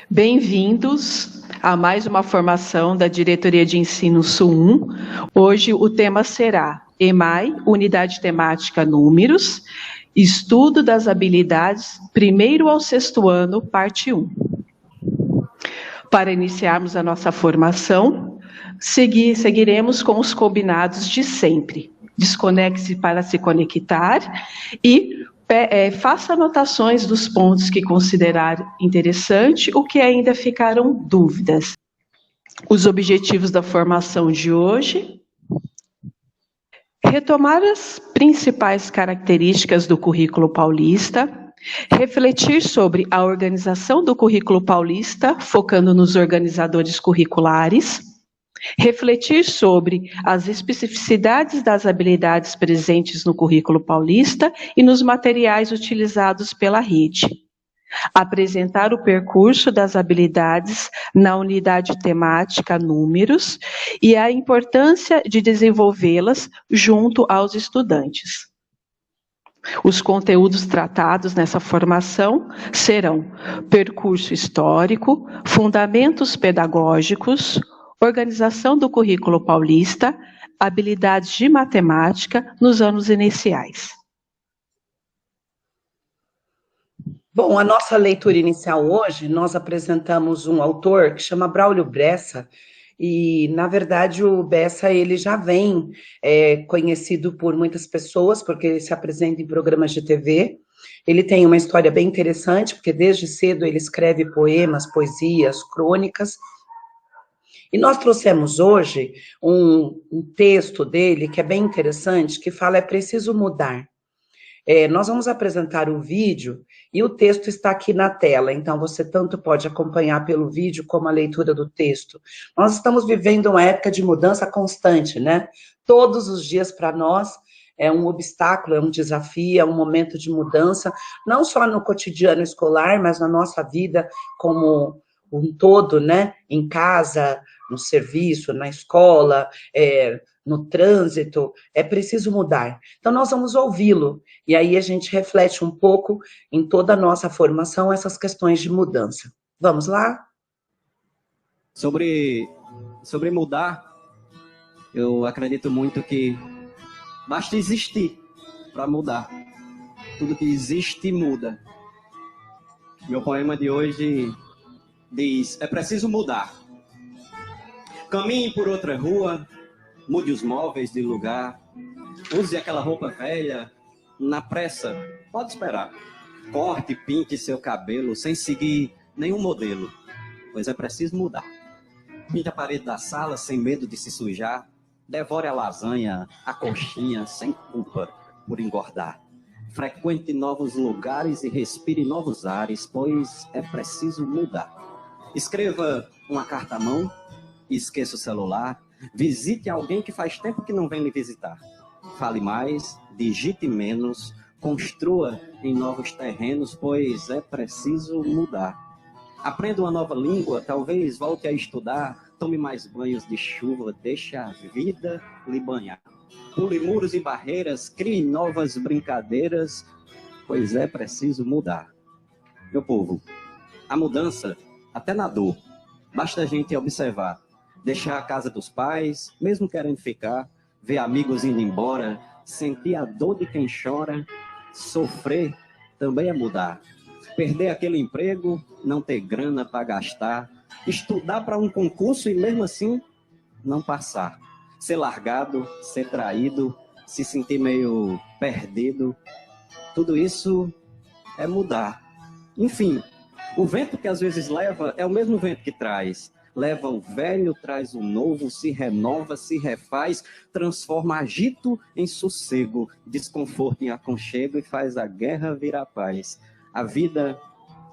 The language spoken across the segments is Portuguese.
Bem-vindos a mais uma formação da Diretoria de Ensino Sul 1. Hoje o tema será EMAI, Unidade Temática Números, Estudo das Habilidades, primeiro ao sexto ano, parte 1. Para iniciarmos a nossa formação, seguiremos com os combinados de sempre. Desconecte-se para se conectar e faça anotações dos pontos que considerar interessante, o que ainda ficaram dúvidas. Os objetivos da formação de hoje: retomar as principais características do currículo paulista, refletir sobre a organização do currículo paulista, focando nos organizadores curriculares, refletir sobre as especificidades das habilidades presentes no currículo paulista e nos materiais utilizados pela rede. Apresentar o percurso das habilidades na unidade temática números e a importância de desenvolvê-las junto aos estudantes. Os conteúdos tratados nessa formação serão percurso histórico, fundamentos pedagógicos, organização do currículo paulista, habilidades de matemática nos anos iniciais. Bom, a nossa leitura inicial hoje, nós apresentamos um autor que chama Braulio Bessa, e, na verdade, o Bessa ele já vem conhecido por muitas pessoas, porque ele se apresenta em programas de TV. Ele tem uma história bem interessante, porque desde cedo ele escreve poemas, poesias, crônicas. E nós trouxemos hoje um texto dele que é bem interessante, que fala: é preciso mudar. Nós vamos apresentar o vídeo e o texto está aqui na tela, então você tanto pode acompanhar pelo vídeo como a leitura do texto. Nós estamos vivendo uma época de mudança constante, né? Todos os dias para nós é um obstáculo, é um desafio, é um momento de mudança, não só no cotidiano escolar, mas na nossa vida como um todo, né? Em casa, no serviço, na escola, no trânsito, é preciso mudar. Então, nós vamos ouvi-lo, e aí a gente reflete um pouco em toda a nossa formação essas questões de mudança. Vamos lá? Sobre mudar, eu acredito muito que basta existir para mudar. Tudo que existe muda. Meu poema de hoje diz: é preciso mudar. Caminhe por outra rua, mude os móveis de lugar, use aquela roupa velha, na pressa, pode esperar. Corte, pinte seu cabelo, sem seguir nenhum modelo, pois é preciso mudar. Pinte a parede da sala, sem medo de se sujar, devore a lasanha, a coxinha, sem culpa por engordar. Frequente novos lugares e respire novos ares, pois é preciso mudar. Escreva uma carta à mão, esqueça o celular, visite alguém que faz tempo que não vem lhe visitar. Fale mais, digite menos, construa em novos terrenos, pois é preciso mudar. Aprenda uma nova língua, talvez volte a estudar, tome mais banhos de chuva, deixe a vida lhe banhar. Pule muros e barreiras, crie novas brincadeiras, pois é preciso mudar. Meu povo, a mudança, até na dor, basta a gente observar. Deixar a casa dos pais, mesmo querendo ficar, ver amigos indo embora, sentir a dor de quem chora, sofrer também é mudar. Perder aquele emprego, não ter grana para gastar, estudar para um concurso e mesmo assim não passar. Ser largado, ser traído, se sentir meio perdido, tudo isso é mudar. Enfim, o vento que às vezes leva é o mesmo vento que traz. Leva o velho, traz o novo, se renova, se refaz, transforma agito em sossego, desconforto em aconchego e faz a guerra virar paz. A vida,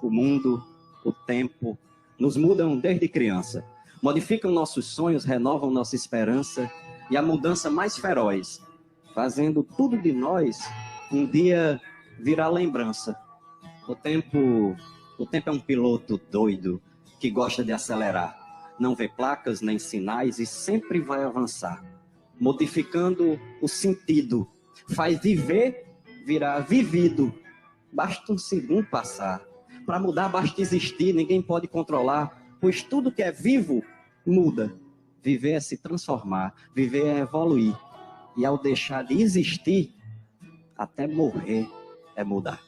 o mundo, o tempo, nos mudam desde criança. Modificam nossos sonhos, renovam nossa esperança e a mudança mais feroz, fazendo tudo de nós um dia virar lembrança. O tempo é um piloto doido que gosta de acelerar. Não vê placas nem sinais e sempre vai avançar, modificando o sentido. Faz viver virar vivido. Basta um segundo passar. para mudar basta existir, ninguém pode controlar, pois tudo que é vivo muda. Viver é se transformar, viver é evoluir. E ao deixar de existir, até morrer é mudar.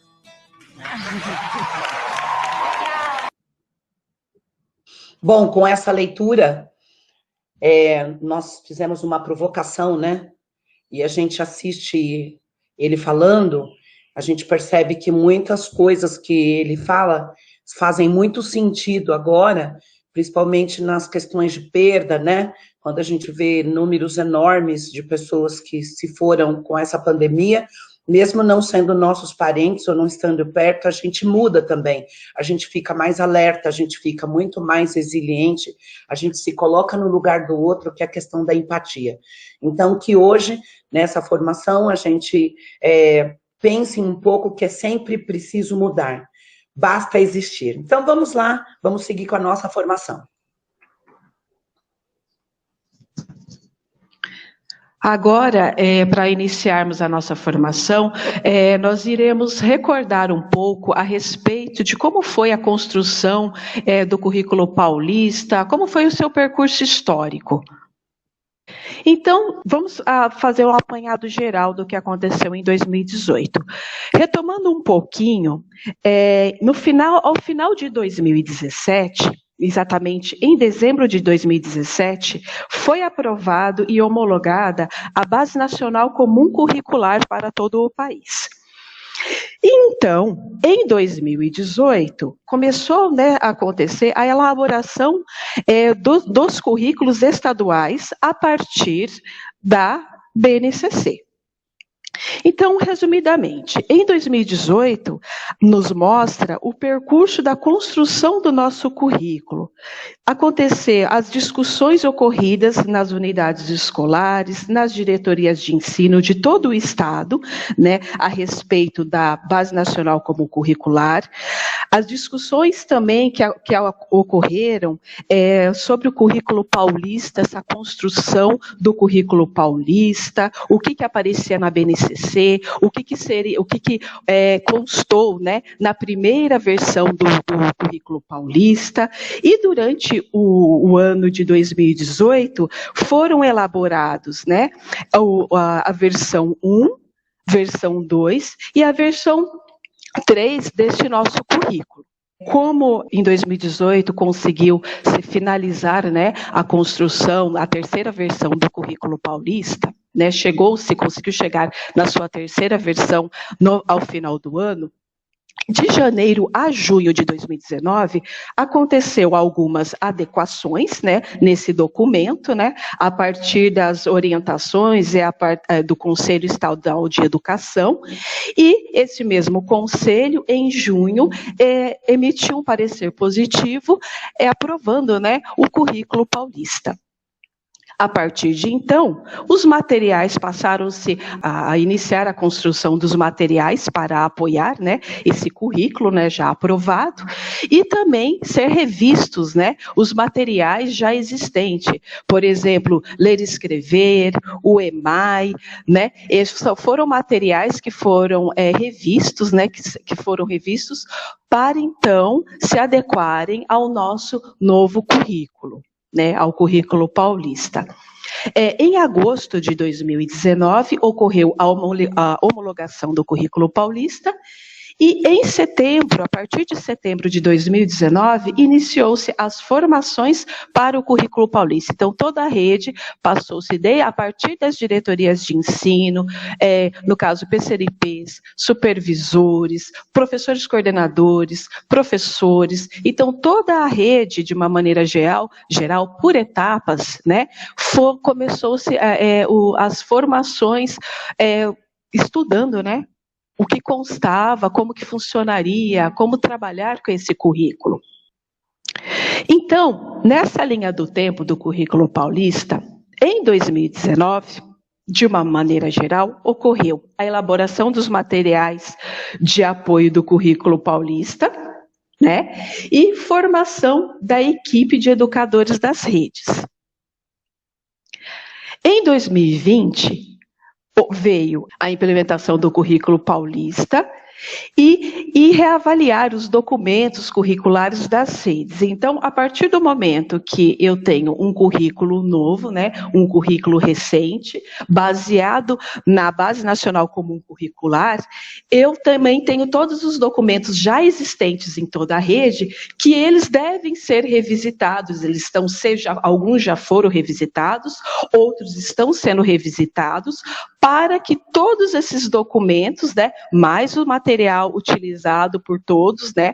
Bom, com essa leitura, nós fizemos uma provocação, né? E a gente assiste ele falando, a gente percebe que muitas coisas que ele fala fazem muito sentido agora, principalmente nas questões de perda, né? Quando a gente vê números enormes de pessoas que se foram com essa pandemia, mesmo não sendo nossos parentes ou não estando perto, a gente muda também, a gente fica mais alerta, a gente fica muito mais resiliente, a gente se coloca no lugar do outro, que é a questão da empatia. Então, que hoje, nessa formação, a gente pense um pouco que é sempre preciso mudar, basta existir. Então, vamos lá, vamos seguir com a nossa formação. Agora, para iniciarmos a nossa formação, nós iremos recordar um pouco a respeito de como foi a construção do currículo paulista, como foi o seu percurso histórico. Então, vamos fazer um apanhado geral do que aconteceu em 2018. Retomando um pouquinho, ao final de 2017, exatamente em dezembro de 2017, foi aprovado e homologada a Base Nacional Comum Curricular para todo o país. Então, em 2018, começou, né, a acontecer a elaboração dos currículos estaduais a partir da BNCC. Então, resumidamente, em 2018, nos mostra o percurso da construção do nosso currículo. As discussões ocorridas nas unidades escolares, nas diretorias de ensino de todo o Estado, né, a respeito da Base Nacional Comum Curricular, as discussões também que ocorreram sobre o currículo paulista, essa construção do currículo paulista, o que aparecia na BNCC, o que constou, né, na primeira versão do currículo paulista, e durante o ano de 2018 foram elaborados, né, a versão 1, versão 2 e a versão 3 deste nosso currículo. Como em 2018 conseguiu se finalizar, né, a construção, a terceira versão do currículo paulista, né, conseguiu chegar na sua terceira versão ao final do ano, de janeiro a junho de 2019, aconteceu algumas adequações, né, nesse documento, né, a partir das orientações do Conselho Estadual de Educação, e esse mesmo conselho, em junho, emitiu um parecer positivo, aprovando, né, o currículo paulista. A partir de então, os materiais passaram-se a iniciar a construção dos materiais para apoiar, né, esse currículo, né, já aprovado, e também ser revistos, né, os materiais já existentes. Por exemplo, ler e escrever, o EMAI, né, esses foram materiais que foram revistos, né, que foram revistos para então se adequarem ao nosso novo currículo, né, ao currículo paulista. Em agosto de 2019, ocorreu a homologação do currículo paulista, e em setembro, a partir de setembro de 2019, iniciou-se as formações para o currículo paulista. Então, toda a rede passou-se a partir das diretorias de ensino, no caso, PCRIPs, supervisores, professores coordenadores, professores. Então, toda a rede, de uma maneira geral por etapas, né, começou-se as formações estudando, né, o que constava, como que funcionaria, como trabalhar com esse currículo. Então, nessa linha do tempo do currículo paulista, em 2019, de uma maneira geral, ocorreu a elaboração dos materiais de apoio do currículo paulista, né, e formação da equipe de educadores das redes. Em 2020, veio a implementação do currículo paulista e reavaliar os documentos curriculares das redes. Então, a partir do momento que eu tenho um currículo novo, né, um currículo recente, baseado na Base Nacional Comum Curricular, eu também tenho todos os documentos já existentes em toda a rede, que eles devem ser revisitados, alguns já foram revisitados, outros estão sendo revisitados, para que todos esses documentos, né, mais o material utilizado por todos, né,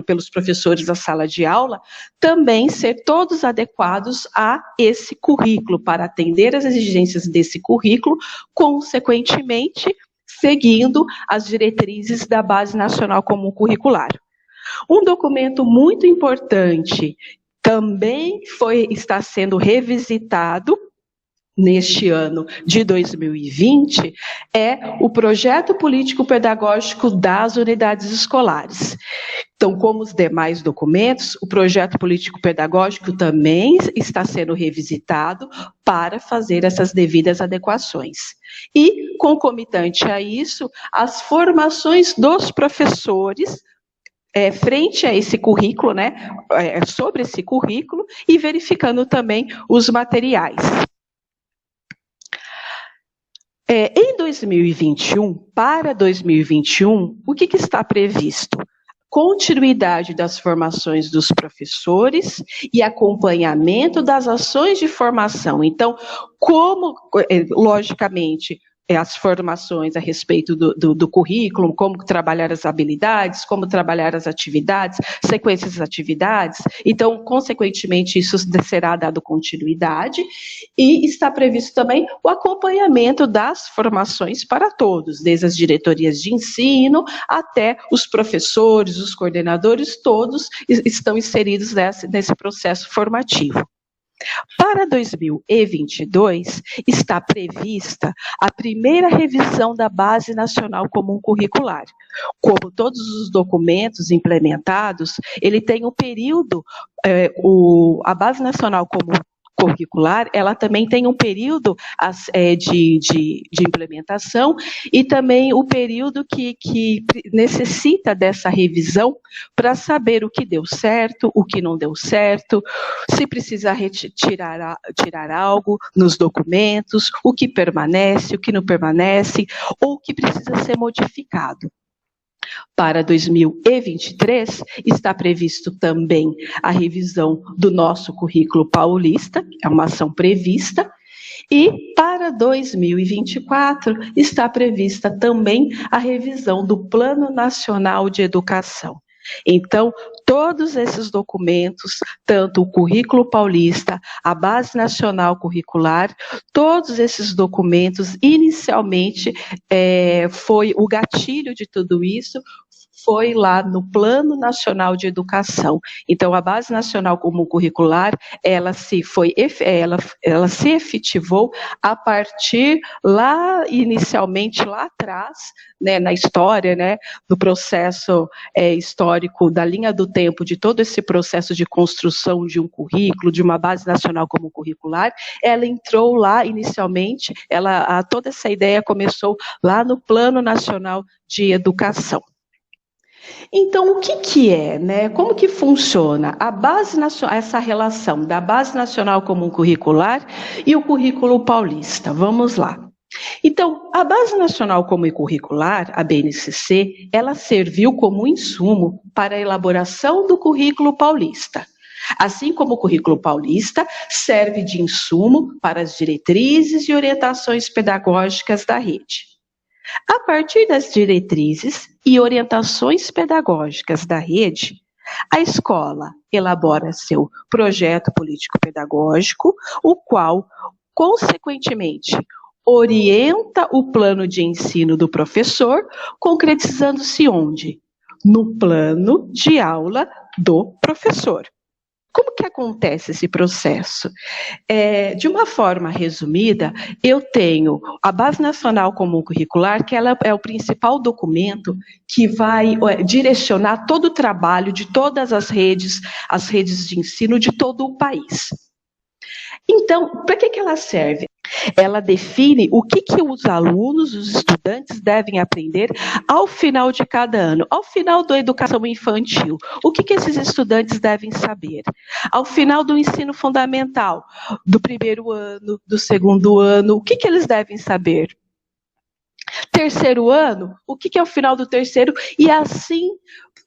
pelos professores da sala de aula, também ser todos adequados a esse currículo, para atender as exigências desse currículo, consequentemente, seguindo as diretrizes da Base Nacional Comum Curricular. Um documento muito importante também está sendo revisitado neste ano de 2020, é o projeto político-pedagógico das unidades escolares. Então, como os demais documentos, o projeto político-pedagógico também está sendo revisitado para fazer essas devidas adequações. E, concomitante a isso, as formações dos professores frente a esse currículo, né, sobre esse currículo, e verificando também os materiais. Em 2021, para 2021, o que está previsto? Continuidade das formações dos professores e acompanhamento das ações de formação. Então, logicamente, as formações a respeito do currículo, como trabalhar as habilidades, como trabalhar as atividades, sequências de atividades. Então, consequentemente, isso será dado continuidade e está previsto também o acompanhamento das formações para todos, desde as diretorias de ensino até os professores, os coordenadores, todos estão inseridos nesse processo formativo. Para 2022, está prevista a primeira revisão da Base Nacional Comum Curricular. Como todos os documentos implementados, ele tem um período, a Base Nacional Comum Curricular, ela também tem um período de implementação e também o período que necessita dessa revisão para saber o que deu certo, o que não deu certo, se precisa tirar algo nos documentos, o que permanece, o que não permanece, ou o que precisa ser modificado. Para 2023, está previsto também a revisão do nosso currículo paulista, é uma ação prevista, e para 2024 está prevista também a revisão do Plano Nacional de Educação. Então, todos esses documentos, tanto o Currículo Paulista, a Base Nacional Curricular, todos esses documentos, inicialmente, foi o gatilho de tudo isso, foi lá no Plano Nacional de Educação. Então, a Base Nacional Comum Curricular, ela se efetivou a partir inicialmente lá atrás, né, na história, né, do processo histórico, da linha do tempo, de todo esse processo de construção de um currículo, de uma Base Nacional Comum Curricular, ela entrou lá inicialmente, toda essa ideia começou lá no Plano Nacional de Educação. Então, o que é, né? Como que funciona essa relação da Base Nacional Comum Curricular e o Currículo Paulista? Vamos lá. Então, a Base Nacional Comum Curricular, a BNCC, ela serviu como insumo para a elaboração do Currículo Paulista. Assim como o Currículo Paulista serve de insumo para as diretrizes e orientações pedagógicas da rede. A partir das diretrizes e orientações pedagógicas da rede, a escola elabora seu projeto político-pedagógico, o qual, consequentemente, orienta o plano de ensino do professor, concretizando-se onde? No plano de aula do professor. Como que acontece esse processo? De uma forma resumida, eu tenho a Base Nacional Comum Curricular, que ela é o principal documento que vai direcionar todo o trabalho de todas as redes de ensino de todo o país. Então, para que ela serve? Ela define o que os alunos, os estudantes devem aprender ao final de cada ano, ao final da educação infantil. O que esses estudantes devem saber? Ao final do ensino fundamental, do primeiro ano, do segundo ano, o que eles devem saber? Terceiro ano, o que é o final do terceiro? E assim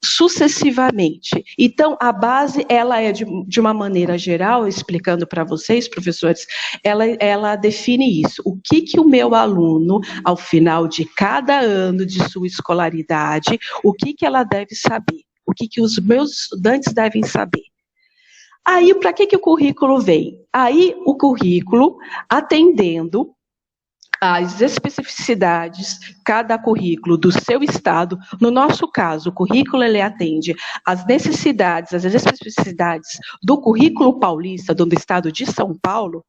sucessivamente. Então, a base, ela é de uma maneira geral, explicando para vocês, professores, ela define isso. O que o meu aluno, ao final de cada ano de sua escolaridade, o que ela deve saber? O que os meus estudantes devem saber? Aí, para que o currículo vem? Aí, o currículo, atendendo as especificidades, cada currículo do seu estado. No nosso caso, o currículo ele atende às necessidades, às especificidades do currículo paulista do estado de São Paulo.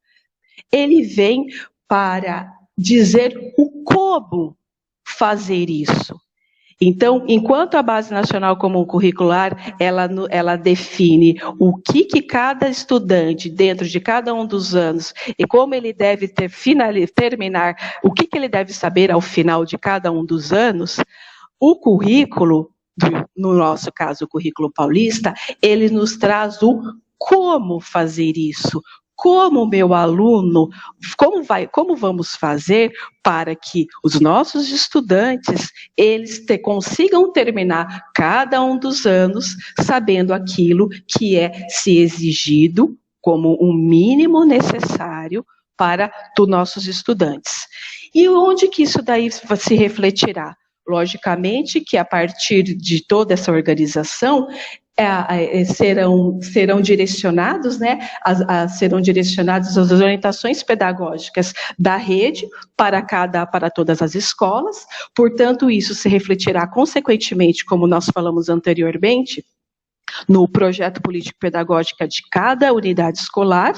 Ele vem para dizer o como fazer isso. Então, enquanto a Base Nacional Comum Curricular, ela define o que cada estudante, dentro de cada um dos anos, e como ele deve terminar, o que ele deve saber ao final de cada um dos anos, o currículo, no nosso caso, o currículo paulista, ele nos traz o como fazer isso. Como meu aluno, como vamos fazer para que os nossos estudantes, eles consigam terminar cada um dos anos sabendo aquilo que é se exigido como um mínimo necessário para os nossos estudantes. E onde que isso daí se refletirá? Logicamente que a partir de toda essa organização, serão direcionados, né, serão direcionadas as orientações pedagógicas da rede para todas as escolas. Portanto, isso se refletirá consequentemente, como nós falamos anteriormente, no projeto político-pedagógico de cada unidade escolar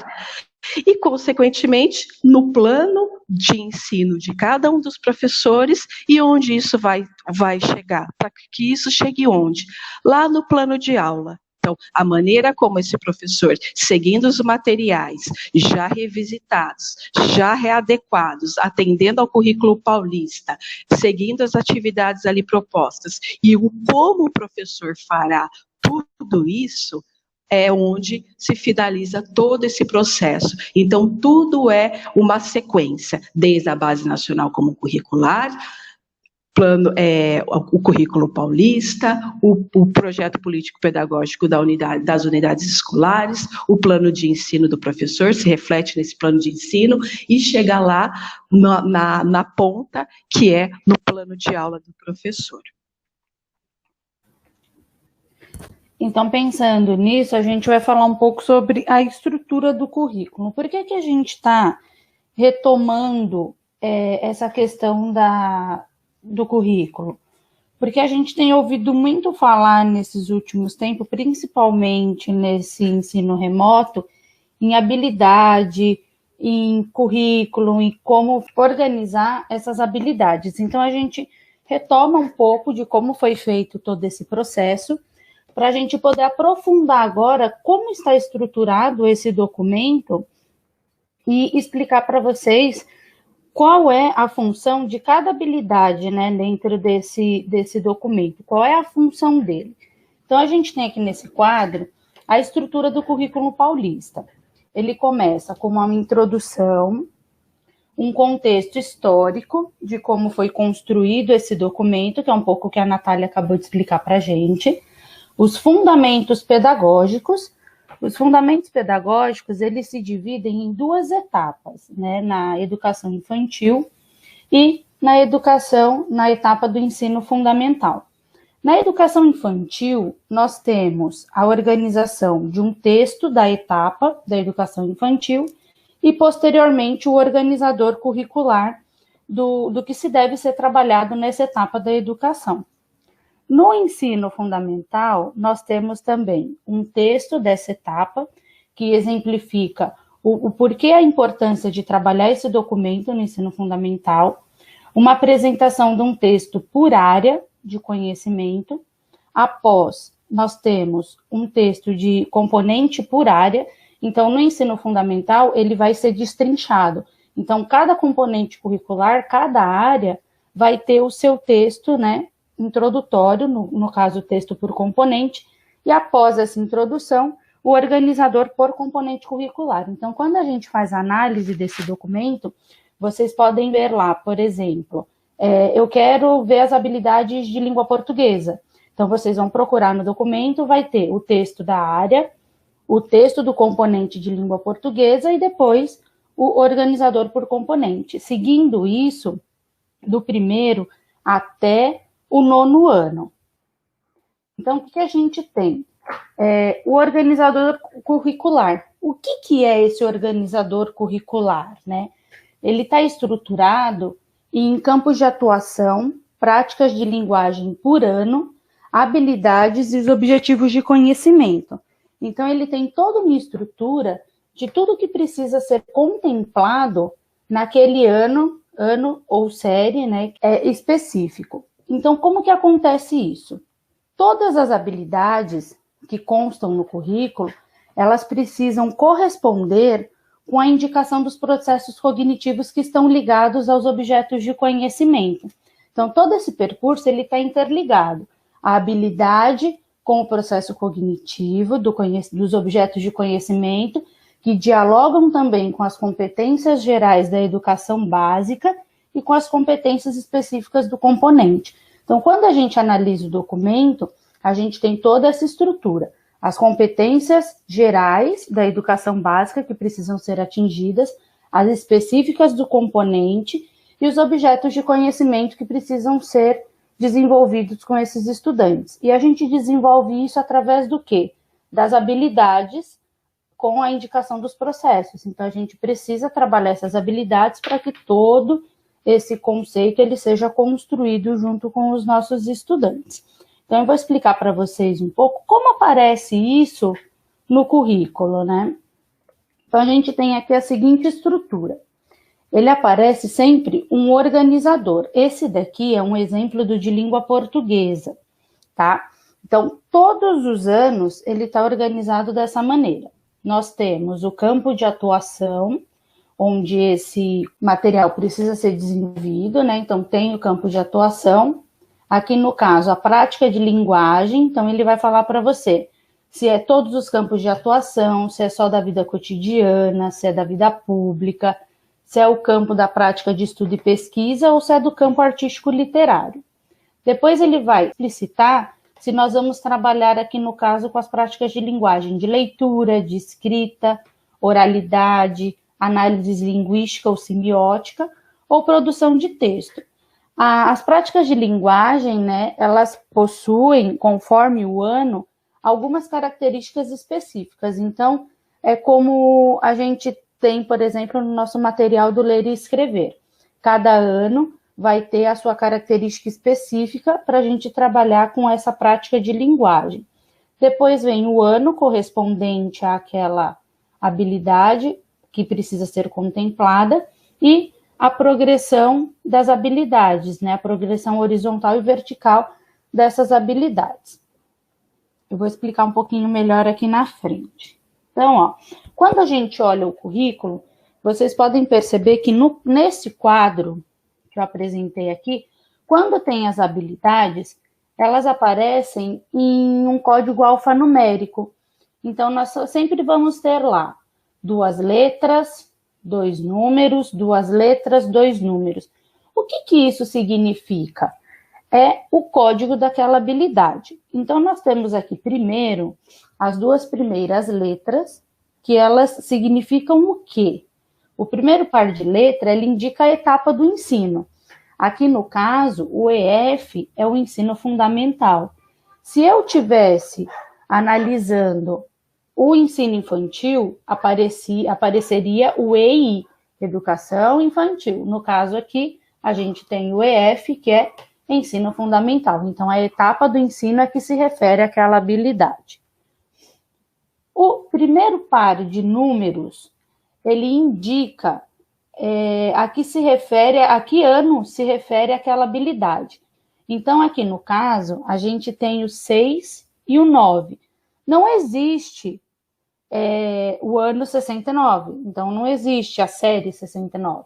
e, consequentemente, no plano de ensino de cada um dos professores e onde isso vai chegar, para que isso chegue onde? Lá no plano de aula. Então, a maneira como esse professor, seguindo os materiais já revisitados, já readequados, atendendo ao currículo paulista, seguindo as atividades ali propostas, e como o professor fará tudo isso, é onde se finaliza todo esse processo. Então, tudo é uma sequência, desde a Base Nacional Comum Curricular, o currículo paulista, o projeto político-pedagógico das unidades escolares, o plano de ensino do professor, se reflete nesse plano de ensino, e chega lá na ponta, que é no plano de aula do professor. Então, pensando nisso, a gente vai falar um pouco sobre a estrutura do currículo. Por que a gente está retomando essa questão do currículo? Porque a gente tem ouvido muito falar nesses últimos tempos, principalmente nesse ensino remoto, em habilidade, em currículo, em como organizar essas habilidades. Então, a gente retoma um pouco de como foi feito todo esse processo, para a gente poder aprofundar agora como está estruturado esse documento e explicar para vocês qual é a função de cada habilidade, né, dentro desse documento, qual é a função dele. Então, a gente tem aqui nesse quadro a estrutura do currículo paulista. Ele começa com uma introdução, um contexto histórico de como foi construído esse documento, que é um pouco o que a Natália acabou de explicar para a gente. Os fundamentos pedagógicos. Os fundamentos pedagógicos, eles se dividem em duas etapas, né? Na educação infantil e na etapa do ensino fundamental. Na educação infantil, nós temos a organização de um texto da etapa da educação infantil e, posteriormente, o organizador curricular do que se deve ser trabalhado nessa etapa da educação. No ensino fundamental, nós temos também um texto dessa etapa, que exemplifica o porquê a importância de trabalhar esse documento no ensino fundamental, uma apresentação de um texto por área de conhecimento. Após, nós temos um texto de componente por área, Então, no ensino fundamental, ele vai ser destrinchado. Então, cada componente curricular, cada área, vai ter o seu texto, né, introdutório, no caso, o texto por componente, e após essa introdução, o organizador por componente curricular. Então, quando a gente faz a análise desse documento, vocês podem ver lá, por exemplo, eu quero ver as habilidades de língua portuguesa. Então, vocês vão procurar no documento, vai ter o texto da área, o texto do componente de língua portuguesa e depois o organizador por componente. Seguindo isso, do primeiro até o 9º ano. Então, o que a gente tem? O organizador curricular. O que é esse organizador curricular, né? Ele está estruturado em campos de atuação, práticas de linguagem por ano, habilidades e os objetivos de conhecimento. Então, ele tem toda uma estrutura de tudo que precisa ser contemplado naquele ano ou série, né, específico. Então, como que acontece isso? Todas as habilidades que constam no currículo, elas precisam corresponder com a indicação dos processos cognitivos que estão ligados aos objetos de conhecimento. Então, todo esse percurso ele está interligado. A habilidade com o processo cognitivo dos objetos de conhecimento, que dialogam também com as competências gerais da educação básica e com as competências específicas do componente. Então, quando a gente analisa o documento, a gente tem toda essa estrutura. As competências gerais da educação básica que precisam ser atingidas, as específicas do componente e os objetos de conhecimento que precisam ser desenvolvidos com esses estudantes. E a gente desenvolve isso através do quê? Das habilidades com a indicação dos processos. Então, a gente precisa trabalhar essas habilidades para que todo esse conceito ele seja construído junto com os nossos estudantes. Então, eu vou explicar para vocês um pouco como aparece isso no currículo, né? Então, a gente tem aqui a seguinte estrutura. Ele aparece sempre um organizador. Esse daqui é um exemplo do de língua portuguesa, tá? Então, todos os anos, ele está organizado dessa maneira. Nós temos o campo de atuação, onde esse material precisa ser desenvolvido, né? Então, tem o campo de atuação. Aqui, no caso, a prática de linguagem. Então, ele vai falar para você se é todos os campos de atuação, se é só da vida cotidiana, se é da vida pública, se é o campo da prática de estudo e pesquisa ou se é do campo artístico-literário. Depois ele vai explicitar se nós vamos trabalhar aqui, no caso, com as práticas de linguagem, de leitura, de escrita, oralidade, análise linguística ou semiótica, ou produção de texto. As práticas de linguagem, né, elas possuem, conforme o ano, algumas características específicas. Então, é como a gente tem, por exemplo, no nosso material do Ler e Escrever. Cada ano vai ter a sua característica específica para a gente trabalhar com essa prática de linguagem. Depois vem o ano correspondente àquela habilidade que precisa ser contemplada e a progressão das habilidades, né? A progressão horizontal e vertical dessas habilidades. Eu vou explicar um pouquinho melhor aqui na frente. Então, ó, quando a gente olha o currículo, vocês podem perceber que nesse quadro que eu apresentei aqui, quando tem as habilidades, elas aparecem em um código alfanumérico. Então, nós sempre vamos ter lá 2 letras, 2 números, 2 letras, 2 números. O que isso significa? É o código daquela habilidade. Então, nós temos aqui primeiro as 2 primeiras letras, que elas significam o quê? O primeiro par de letra, ele indica a etapa do ensino. Aqui, no caso, o EF é o ensino fundamental. Se eu tivesse analisando o ensino infantil, apareceria o EI, Educação Infantil. No caso aqui, a gente tem o EF, que é ensino fundamental. Então, a etapa do ensino é que se refere àquela habilidade. O primeiro par de números, ele indica a que ano se refere àquela habilidade. Então, aqui no caso, a gente tem o 6 e o 9. Não existe o ano 69. Então, não existe a série 69.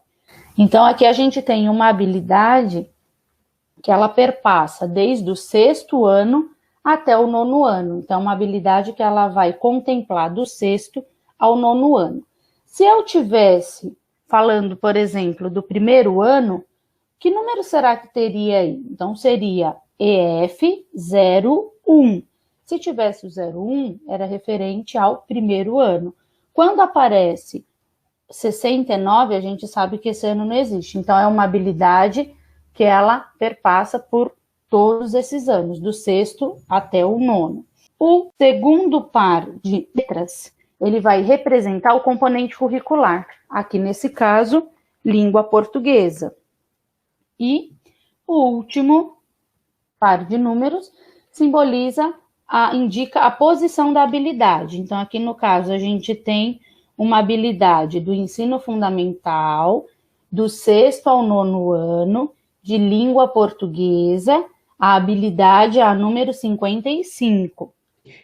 Então, aqui a gente tem uma habilidade que ela perpassa desde o 6º ano até o 9º ano. Então, uma habilidade que ela vai contemplar do 6º ao 9º ano. Se eu tivesse falando, por exemplo, do 1º ano, que número será que teria aí? Então, seria EF01. Se tivesse o 01, era referente ao 1º ano. Quando aparece 69, a gente sabe que esse ano não existe. Então, é uma habilidade que ela perpassa por todos esses anos, do 6º até o 9º. O segundo par de letras, ele vai representar o componente curricular. Aqui, nesse caso, língua portuguesa. E o último par de números indica a posição da habilidade. Então, aqui no caso, a gente tem uma habilidade do ensino fundamental, do 6º ao 9º ano, de língua portuguesa, a habilidade a número 55.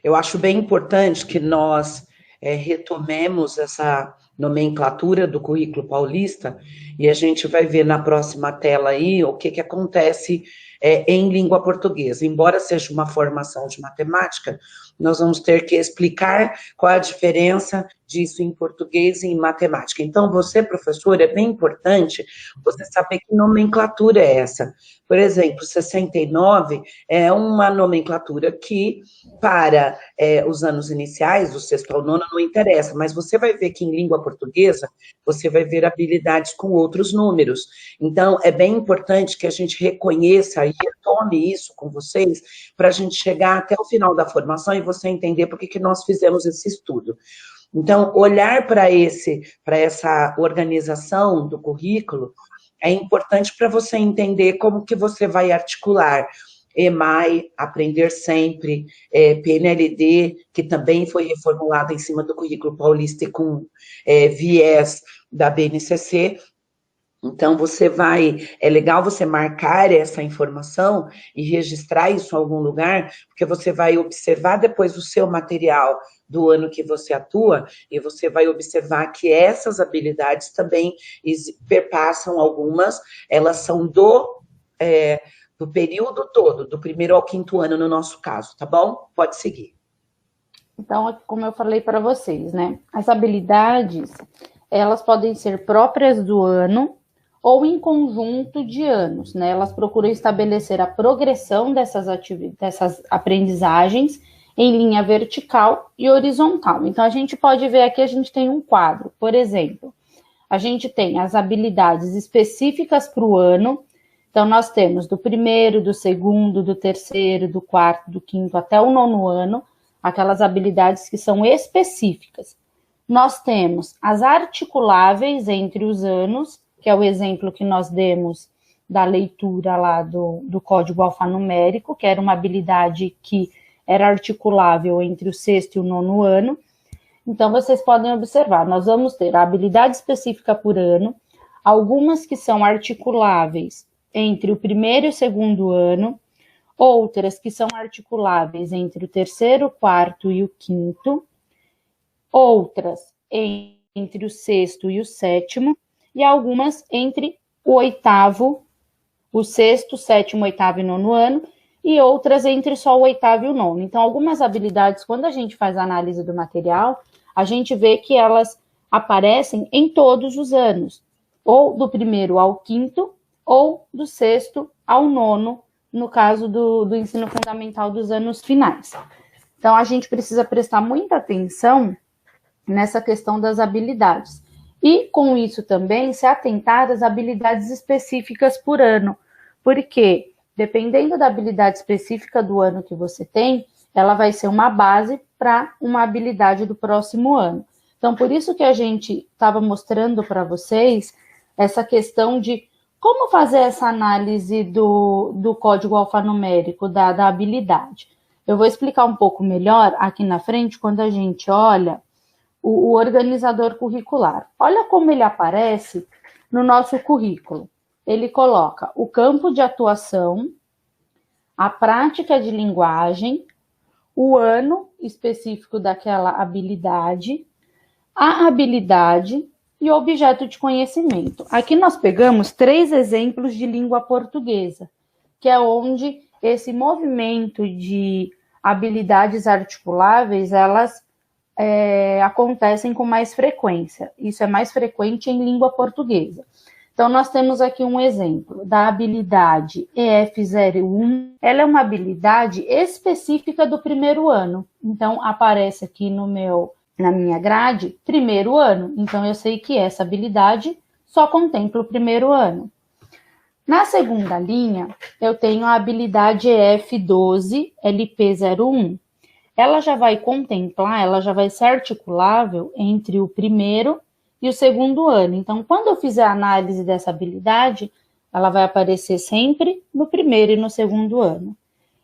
Eu acho bem importante que nós retomemos essa nomenclatura do currículo paulista e a gente vai ver na próxima tela aí o que acontece em língua portuguesa. Embora seja uma formação de matemática, nós vamos ter que explicar qual é a diferença disso em português e em matemática. Então, você, professor, é bem importante você saber que nomenclatura é essa. Por exemplo, 69 é uma nomenclatura que, para os anos iniciais, do 6º ao 9º, não interessa, mas você vai ver que em língua portuguesa, você vai ver habilidades com outros números. Então, é bem importante que a gente reconheça e retome isso com vocês, para a gente chegar até o final da formação e você entender por que nós fizemos esse estudo. Então, olhar para essa organização do currículo é importante para você entender como que você vai articular EMAI, Aprender Sempre, PNLD, que também foi reformulado em cima do currículo paulista e com viés da BNCC. Então, é legal você marcar essa informação e registrar isso em algum lugar, porque você vai observar depois o seu material do ano que você atua, e você vai observar que essas habilidades também perpassam algumas, elas são do período todo, do 1º ao 5º ano no nosso caso, tá bom? Pode seguir. Então, como eu falei para vocês, né? As habilidades, elas podem ser próprias do ano, ou em conjunto de anos, né? Elas procuram estabelecer a progressão dessas aprendizagens em linha vertical e horizontal. Então, a gente pode ver aqui, a gente tem um quadro. Por exemplo, a gente tem as habilidades específicas para o ano. Então, nós temos do 1º, do 2º, do 3º, do 4º, do 5º até o 9º ano, aquelas habilidades que são específicas. Nós temos as articuláveis entre os anos, que é o exemplo que nós demos da leitura lá do código alfanumérico, que era uma habilidade que era articulável entre o 6º e o 9º ano. Então, vocês podem observar, nós vamos ter a habilidade específica por ano, algumas que são articuláveis entre o 1º e o 2º ano, outras que são articuláveis entre o 3º, 4º e o 5º, outras entre o 6º e o 7º, e algumas entre o 8º, o 6º, 7º, 8º e 9º ano, e outras entre só o 8º e o 9º. Então, algumas habilidades, quando a gente faz a análise do material, a gente vê que elas aparecem em todos os anos, ou do 1º ao 5º, ou do 6º ao 9º, no caso do ensino fundamental dos anos finais. Então, a gente precisa prestar muita atenção nessa questão das habilidades. E, com isso também, se atentar às habilidades específicas por ano, porque, dependendo da habilidade específica do ano que você tem, ela vai ser uma base para uma habilidade do próximo ano. Então, por isso que a gente estava mostrando para vocês essa questão de como fazer essa análise do código alfanumérico, da habilidade. Eu vou explicar um pouco melhor aqui na frente, quando a gente olha o organizador curricular. Olha como ele aparece no nosso currículo. Ele coloca o campo de atuação, a prática de linguagem, o ano específico daquela habilidade, a habilidade e o objeto de conhecimento. Aqui nós pegamos 3 exemplos de língua portuguesa, que é onde esse movimento de habilidades articuláveis, elas acontecem com mais frequência. Isso é mais frequente em língua portuguesa. Então, nós temos aqui um exemplo da habilidade EF01. Ela é uma habilidade específica do primeiro ano. Então, aparece aqui na minha grade, primeiro ano. Então, eu sei que essa habilidade só contempla o primeiro ano. Na segunda linha, eu tenho a habilidade EF12, LP01. Ela já vai contemplar, ela já vai ser articulável entre o primeiro e o segundo ano. Então, quando eu fizer a análise dessa habilidade, ela vai aparecer sempre no primeiro e no segundo ano.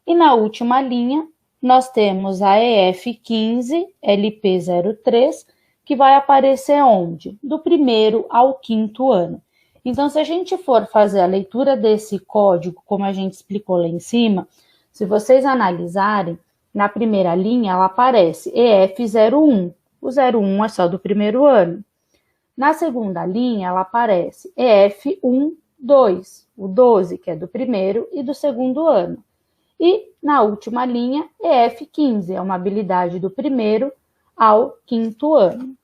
E na última linha, nós temos a EF15, LP03, que vai aparecer onde? Do primeiro ao quinto ano. Então, se a gente for fazer a leitura desse código, como a gente explicou lá em cima, se vocês analisarem, na primeira linha ela aparece EF01. O 01 é só do primeiro ano. Na segunda linha, ela aparece EF12, o 12, que é do primeiro e do segundo ano. E na última linha, EF15, é uma habilidade do primeiro ao quinto ano.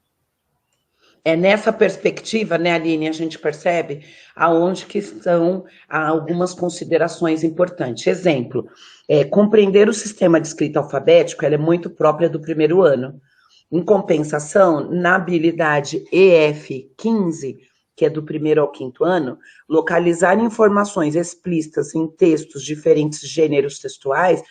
É nessa perspectiva, né, Aline, a gente percebe aonde que estão algumas considerações importantes. Exemplo, compreender o sistema de escrita alfabético, ela é muito própria do primeiro ano. Em compensação, na habilidade EF15, que é do primeiro ao quinto ano, localizar informações explícitas em textos diferentes gêneros textuais,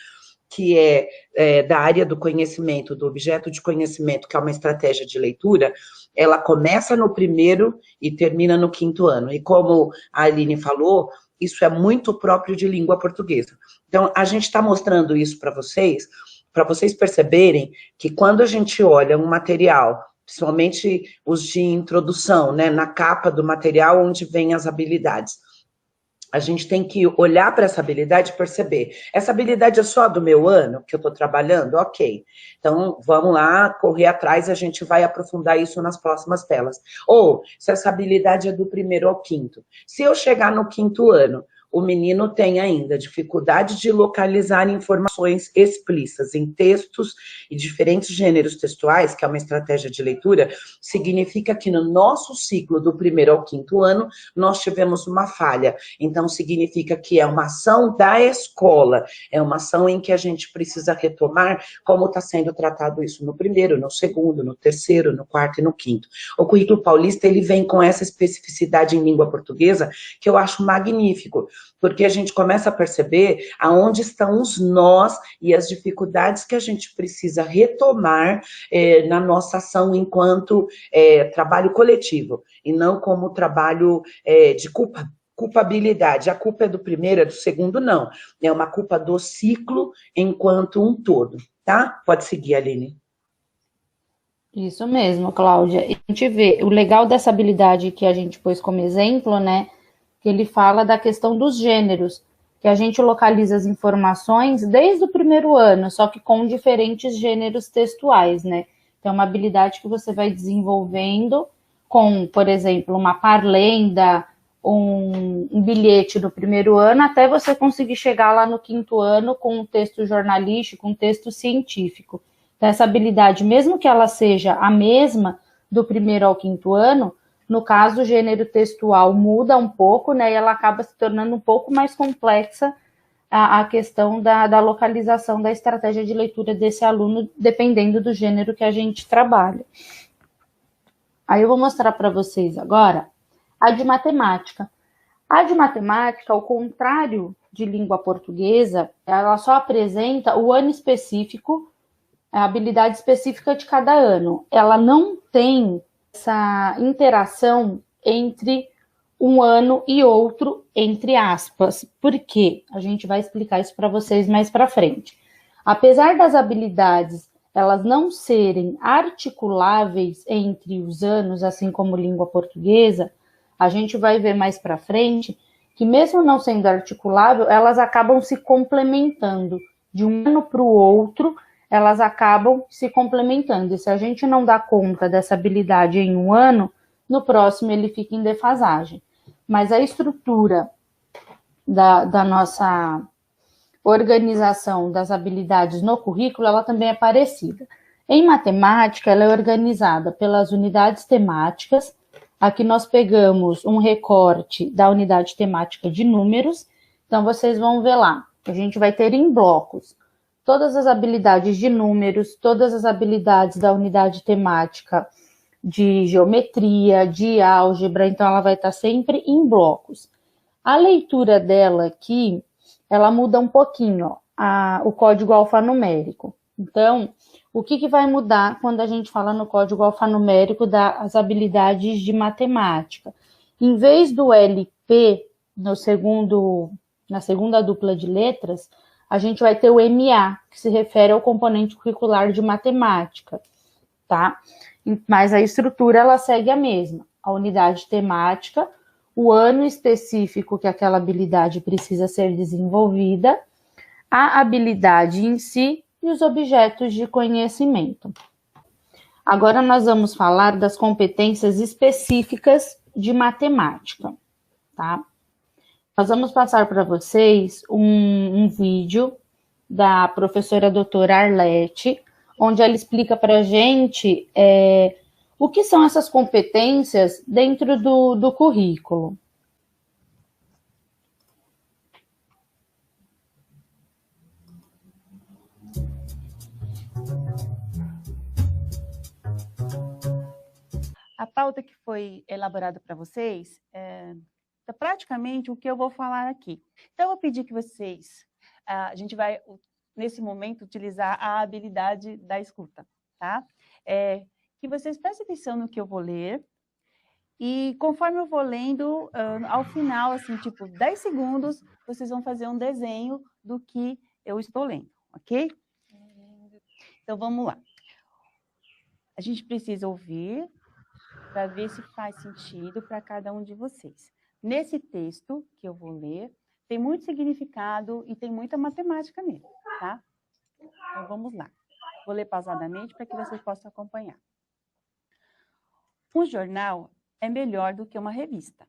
que é da área do conhecimento, do objeto de conhecimento, que é uma estratégia de leitura, ela começa no primeiro e termina no quinto ano. E como a Aline falou, isso é muito próprio de língua portuguesa. Então, a gente está mostrando isso para vocês perceberem que quando a gente olha um material, principalmente os de introdução, né, na capa do material onde vem as habilidades, a gente tem que olhar para essa habilidade e perceber, essa habilidade é só do meu ano que eu estou trabalhando? Ok. Então, vamos lá, correr atrás, a gente vai aprofundar isso nas próximas telas. Ou, se essa habilidade é do primeiro ao quinto. Se eu chegar no quinto ano, o menino tem ainda dificuldade de localizar informações explícitas em textos e diferentes gêneros textuais, que é uma estratégia de leitura, significa que no nosso ciclo do primeiro ao quinto ano, nós tivemos uma falha. Então, significa que é uma ação da escola, é uma ação em que a gente precisa retomar como está sendo tratado isso no primeiro, no segundo, no terceiro, no quarto e no quinto. O currículo paulista, ele vem com essa especificidade em língua portuguesa, que eu acho magnífico, porque a gente começa a perceber aonde estão os nós e as dificuldades que a gente precisa retomar na nossa ação enquanto trabalho coletivo, e não como trabalho de culpabilidade. A culpa é do primeiro, é do segundo, não. É uma culpa do ciclo enquanto um todo, tá? Pode seguir, Aline. Isso mesmo, Cláudia. E a gente vê, o legal dessa habilidade que a gente pôs como exemplo, né, que ele fala da questão dos gêneros, que a gente localiza as informações desde o primeiro ano, só que com diferentes gêneros textuais, né? Então, é uma habilidade que você vai desenvolvendo com, por exemplo, uma parlenda, um bilhete no primeiro ano, até você conseguir chegar lá no quinto ano com um texto jornalístico, um texto científico. Então, essa habilidade, mesmo que ela seja a mesma do primeiro ao quinto ano, no caso, o gênero textual muda um pouco, né, e ela acaba se tornando um pouco mais complexa a questão da localização da estratégia de leitura desse aluno, dependendo do gênero que a gente trabalha. Aí eu vou mostrar para vocês agora a de matemática. A de matemática, ao contrário de língua portuguesa, ela só apresenta o ano específico, a habilidade específica de cada ano. Ela não tem essa interação entre um ano e outro, entre aspas. Por quê? A gente vai explicar isso para vocês mais para frente. Apesar das habilidades elas não serem articuláveis entre os anos, assim como língua portuguesa, a gente vai ver mais para frente que mesmo não sendo articulável, elas acabam se complementando. De um ano para o outro, elas acabam se complementando. E se a gente não dá conta dessa habilidade em um ano, no próximo ele fica em defasagem. Mas a estrutura da nossa organização das habilidades no currículo, ela também é parecida. Em matemática, ela é organizada pelas unidades temáticas. Aqui nós pegamos um recorte da unidade temática de números. Então, vocês vão ver lá, a gente vai ter em blocos todas as habilidades de números, todas as habilidades da unidade temática de geometria, de álgebra, então ela vai estar sempre em blocos. A leitura dela aqui, ela muda um pouquinho, o código alfanumérico. Então, o que vai mudar quando a gente fala no código alfanumérico das habilidades de matemática? Em vez do LP, na segunda dupla de letras, a gente vai ter o MA, que se refere ao componente curricular de matemática, tá? Mas a estrutura, ela segue a mesma. A unidade temática, o ano específico que aquela habilidade precisa ser desenvolvida, a habilidade em si e os objetos de conhecimento. Agora nós vamos falar das competências específicas de matemática, tá? Nós vamos passar para vocês um vídeo da professora doutora Arlete, onde ela explica para a gente o que são essas competências dentro do currículo. A pauta que foi elaborada para vocês é praticamente o que eu vou falar aqui. Então, eu vou pedir que vocês, a gente vai, nesse momento, utilizar a habilidade da escuta, tá? Que vocês prestem atenção no que eu vou ler, e conforme eu vou lendo, ao final, assim, tipo, 10 segundos, vocês vão fazer um desenho do que eu estou lendo, ok? Então, vamos lá. A gente precisa ouvir para ver se faz sentido para cada um de vocês. Nesse texto que eu vou ler, tem muito significado e tem muita matemática nele, tá? Então, vamos lá. Vou ler pausadamente para que vocês possam acompanhar. Um jornal é melhor do que uma revista.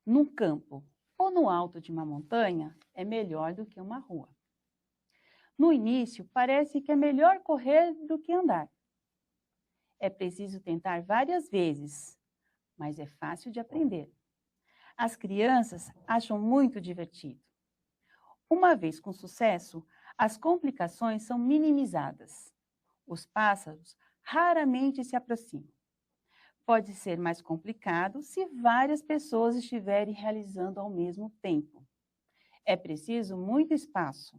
Num campo ou no alto de uma montanha, é melhor do que uma rua. No início, parece que é melhor correr do que andar. É preciso tentar várias vezes, mas é fácil de aprender. As crianças acham muito divertido. Uma vez com sucesso, as complicações são minimizadas. Os pássaros raramente se aproximam. Pode ser mais complicado se várias pessoas estiverem realizando ao mesmo tempo. É preciso muito espaço.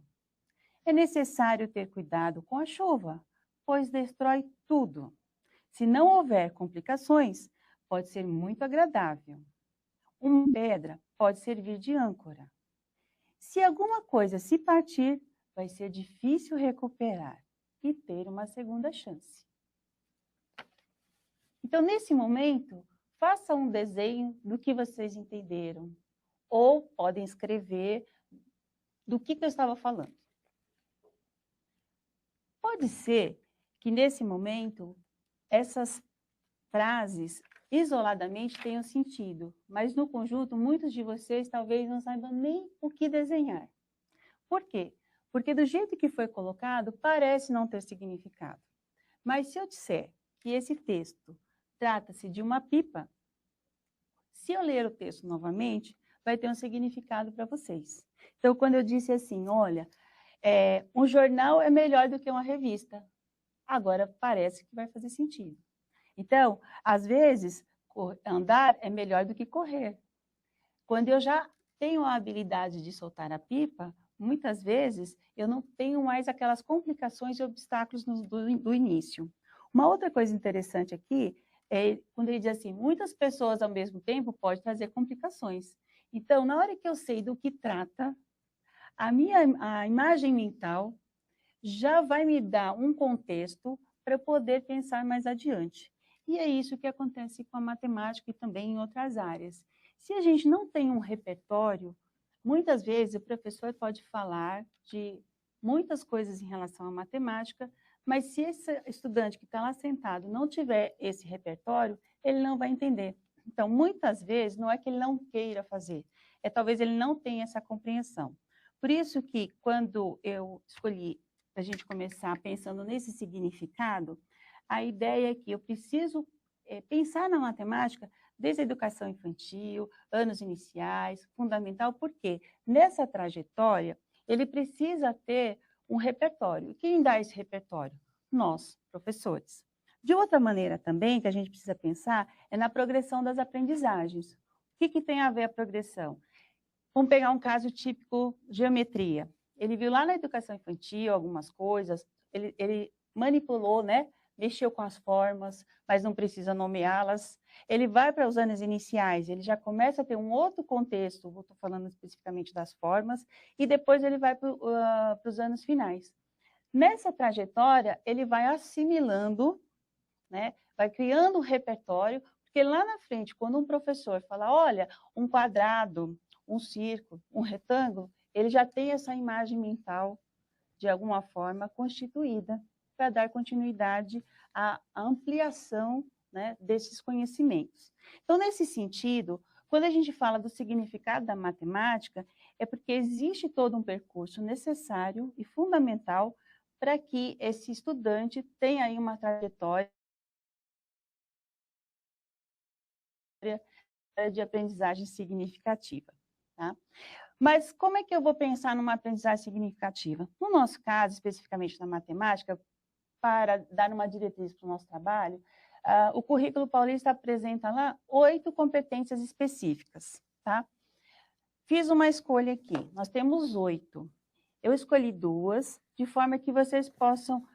É necessário ter cuidado com a chuva, pois destrói tudo. Se não houver complicações, pode ser muito agradável. Uma pedra pode servir de âncora. Se alguma coisa se partir, vai ser difícil recuperar e ter uma segunda chance. Então, nesse momento, faça um desenho do que vocês entenderam, ou podem escrever do que eu estava falando. Pode ser que, nesse momento, essas frases isoladamente tenham sentido, mas no conjunto, muitos de vocês talvez não saibam nem o que desenhar. Por quê? Porque do jeito que foi colocado, parece não ter significado. Mas se eu disser que esse texto trata-se de uma pipa, se eu ler o texto novamente, vai ter um significado para vocês. Então, quando eu disse assim, olha, um jornal é melhor do que uma revista, agora parece que vai fazer sentido. Então, às vezes, andar é melhor do que correr. Quando eu já tenho a habilidade de soltar a pipa, muitas vezes eu não tenho mais aquelas complicações e obstáculos do início. Uma outra coisa interessante aqui é quando ele diz assim, muitas pessoas ao mesmo tempo podem trazer complicações. Então, na hora que eu sei do que trata, a imagem mental já vai me dar um contexto para eu poder pensar mais adiante. E é isso que acontece com a matemática e também em outras áreas. Se a gente não tem um repertório, muitas vezes o professor pode falar de muitas coisas em relação à matemática, mas se esse estudante que está lá sentado não tiver esse repertório, ele não vai entender. Então, muitas vezes, não é que ele não queira fazer, é talvez ele não tenha essa compreensão. Por isso que, quando eu escolhi para a gente começar pensando nesse significado, a ideia é que eu preciso pensar na matemática desde a educação infantil, anos iniciais, fundamental, porque nessa trajetória ele precisa ter um repertório. E quem dá esse repertório? Nós, professores. De outra maneira também, que a gente precisa pensar, é na progressão das aprendizagens. O que tem a ver a progressão? Vamos pegar um caso típico, geometria. Ele viu lá na educação infantil algumas coisas, ele manipulou, né? Mexeu com as formas, mas não precisa nomeá-las. Ele vai para os anos iniciais, ele já começa a ter um outro contexto, estou falando especificamente das formas, e depois ele vai para os anos finais. Nessa trajetória, ele vai assimilando, né? Vai criando um repertório, porque lá na frente, quando um professor fala, olha, um quadrado, um círculo, um retângulo, ele já tem essa imagem mental, de alguma forma, constituída, para dar continuidade à ampliação, né, desses conhecimentos. Então, nesse sentido, quando a gente fala do significado da matemática, é porque existe todo um percurso necessário e fundamental para que esse estudante tenha aí uma trajetória de aprendizagem significativa. Tá? Mas como é que eu vou pensar numa aprendizagem significativa? No nosso caso, especificamente na matemática, para dar uma diretriz para o nosso trabalho, o Currículo Paulista apresenta lá 8 competências específicas. Tá? Fiz uma escolha aqui, nós temos 8. Eu escolhi 2, de forma que vocês possam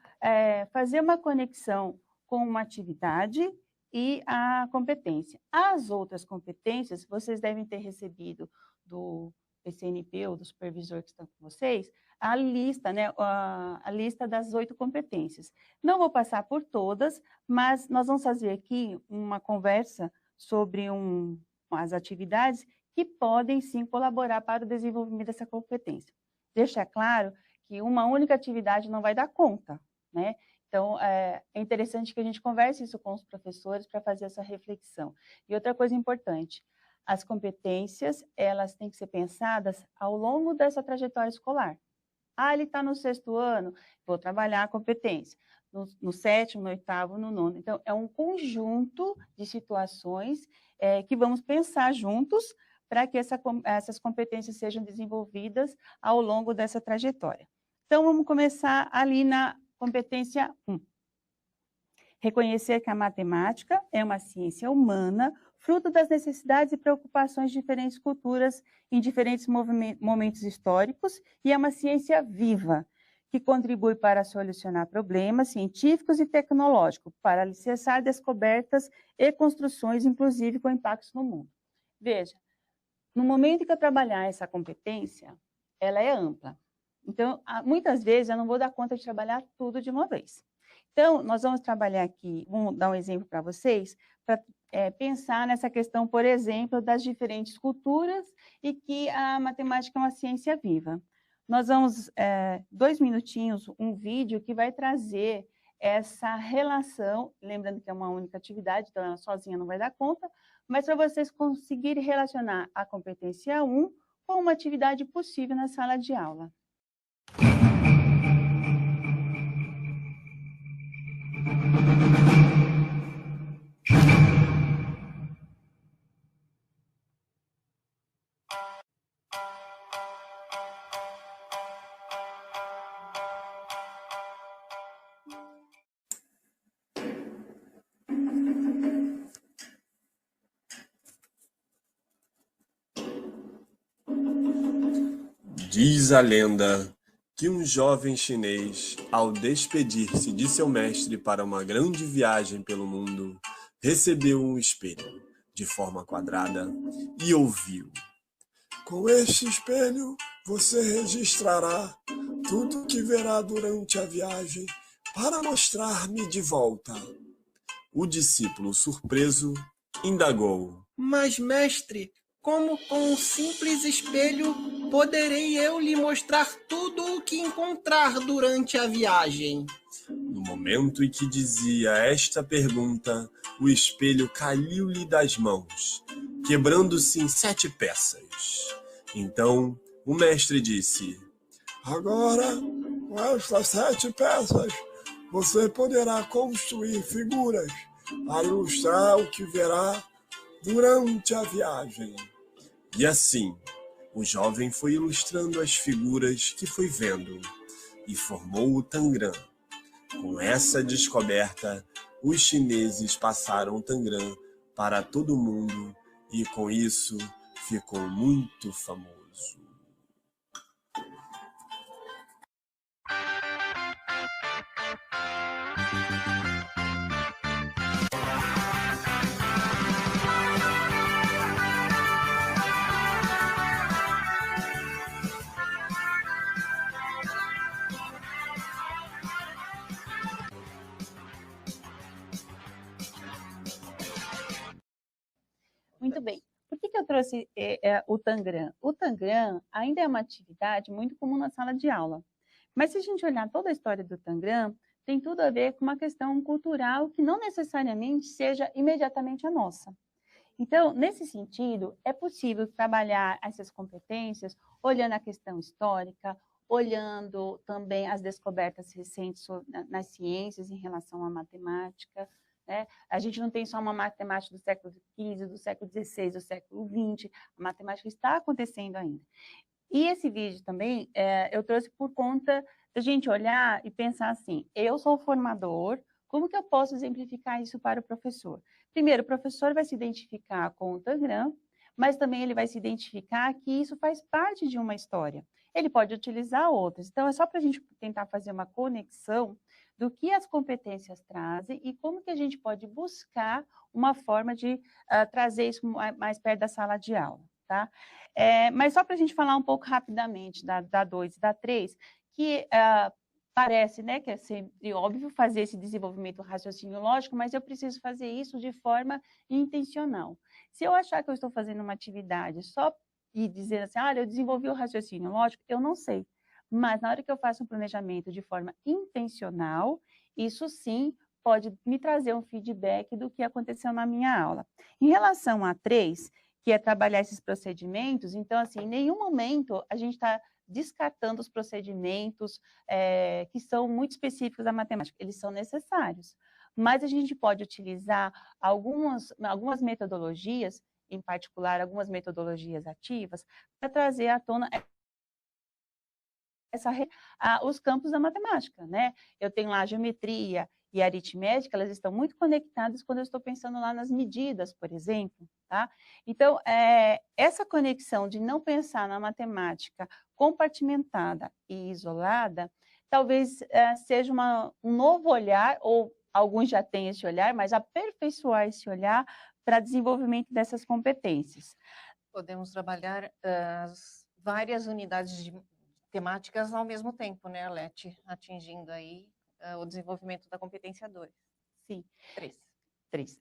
fazer uma conexão com uma atividade e a competência. As outras competências, vocês devem ter recebido do PCNP ou do supervisor que está com vocês, a lista, né, a lista das 8 competências. Não vou passar por todas, mas nós vamos fazer aqui uma conversa sobre as atividades que podem sim colaborar para o desenvolvimento dessa competência. Deixar claro que uma única atividade não vai dar conta, né? Então, é interessante que a gente converse isso com os professores para fazer essa reflexão. E outra coisa importante, as competências, elas têm que ser pensadas ao longo dessa trajetória escolar. Ah, ele está no 6º ano, vou trabalhar a competência. No 7º, no 8º, no 9º. Então, é um conjunto de situações que vamos pensar juntos para que essas competências sejam desenvolvidas ao longo dessa trajetória. Então, vamos começar ali na competência 1. Reconhecer que a matemática é uma ciência humana, fruto das necessidades e preocupações de diferentes culturas em diferentes momentos históricos, e é uma ciência viva, que contribui para solucionar problemas científicos e tecnológicos, para alicerçar descobertas e construções, inclusive com impactos no mundo. Veja, no momento que eu trabalhar essa competência, ela é ampla. Então, muitas vezes eu não vou dar conta de trabalhar tudo de uma vez. Então, nós vamos trabalhar aqui, vamos dar um exemplo para vocês, para pensar nessa questão, por exemplo, das diferentes culturas e que a matemática é uma ciência viva. Nós vamos, 2 minutinhos, um vídeo que vai trazer essa relação, lembrando que é uma única atividade, então ela sozinha não vai dar conta, mas para vocês conseguirem relacionar a competência 1 com uma atividade possível na sala de aula. Diz a lenda que um jovem chinês, ao despedir-se de seu mestre para uma grande viagem pelo mundo, recebeu um espelho de forma quadrada e ouviu: "Com este espelho você registrará tudo que verá durante a viagem para mostrar-me de volta." O discípulo, surpreso, indagou: "Mas, mestre, como com um simples espelho poderei eu lhe mostrar tudo o que encontrar durante a viagem? No momento em que dizia esta pergunta, o espelho caiu-lhe das mãos, quebrando-se em 7 peças. Então o mestre disse: agora, com estas 7 peças, você poderá construir figuras a ilustrar o que verá durante a viagem. E assim, o jovem foi ilustrando as figuras que foi vendo e formou o Tangram. Com essa descoberta, os chineses passaram o Tangram para todo mundo e com isso ficou muito famoso. Muito bem. Por que eu trouxe o Tangram? O Tangram ainda é uma atividade muito comum na sala de aula. Mas se a gente olhar toda a história do Tangram, tem tudo a ver com uma questão cultural que não necessariamente seja imediatamente a nossa. Então, nesse sentido, é possível trabalhar essas competências olhando a questão histórica, olhando também as descobertas recentes nas ciências em relação à matemática, né? A gente não tem só uma matemática do século XV, do século XVI, do século XX, a matemática está acontecendo ainda. E esse vídeo também eu trouxe por conta da gente olhar e pensar assim, eu sou formador, como que eu posso exemplificar isso para o professor? Primeiro, o professor vai se identificar com o Tangram, mas também ele vai se identificar que isso faz parte de uma história. Ele pode utilizar outras. Então, é só para a gente tentar fazer uma conexão do que as competências trazem e como que a gente pode buscar uma forma de trazer isso mais perto da sala de aula, tá? Mas só para a gente falar um pouco rapidamente da 2 e da 3, que parece, né, que é sempre óbvio fazer esse desenvolvimento do raciocínio lógico, mas eu preciso fazer isso de forma intencional. Se eu achar que eu estou fazendo uma atividade só e dizer assim, olha, eu desenvolvi o raciocínio lógico, eu não sei. Mas na hora que eu faço um planejamento de forma intencional, isso sim pode me trazer um feedback do que aconteceu na minha aula. Em relação a 3, que é trabalhar esses procedimentos, então, assim, em nenhum momento a gente está descartando os procedimentos que são muito específicos da matemática. Eles são necessários, mas a gente pode utilizar algumas metodologias, em particular, algumas metodologias ativas, para trazer à tona os campos da matemática, né? Eu tenho lá a geometria e a aritmética, elas estão muito conectadas quando eu estou pensando lá nas medidas, por exemplo, tá? Então, essa conexão de não pensar na matemática compartimentada e isolada, talvez seja um novo olhar, ou alguns já têm esse olhar, mas aperfeiçoar esse olhar para desenvolvimento dessas competências. Podemos trabalhar as várias unidades temáticas ao mesmo tempo, né, Arlete? Atingindo aí o desenvolvimento da competência 2. Sim. 3.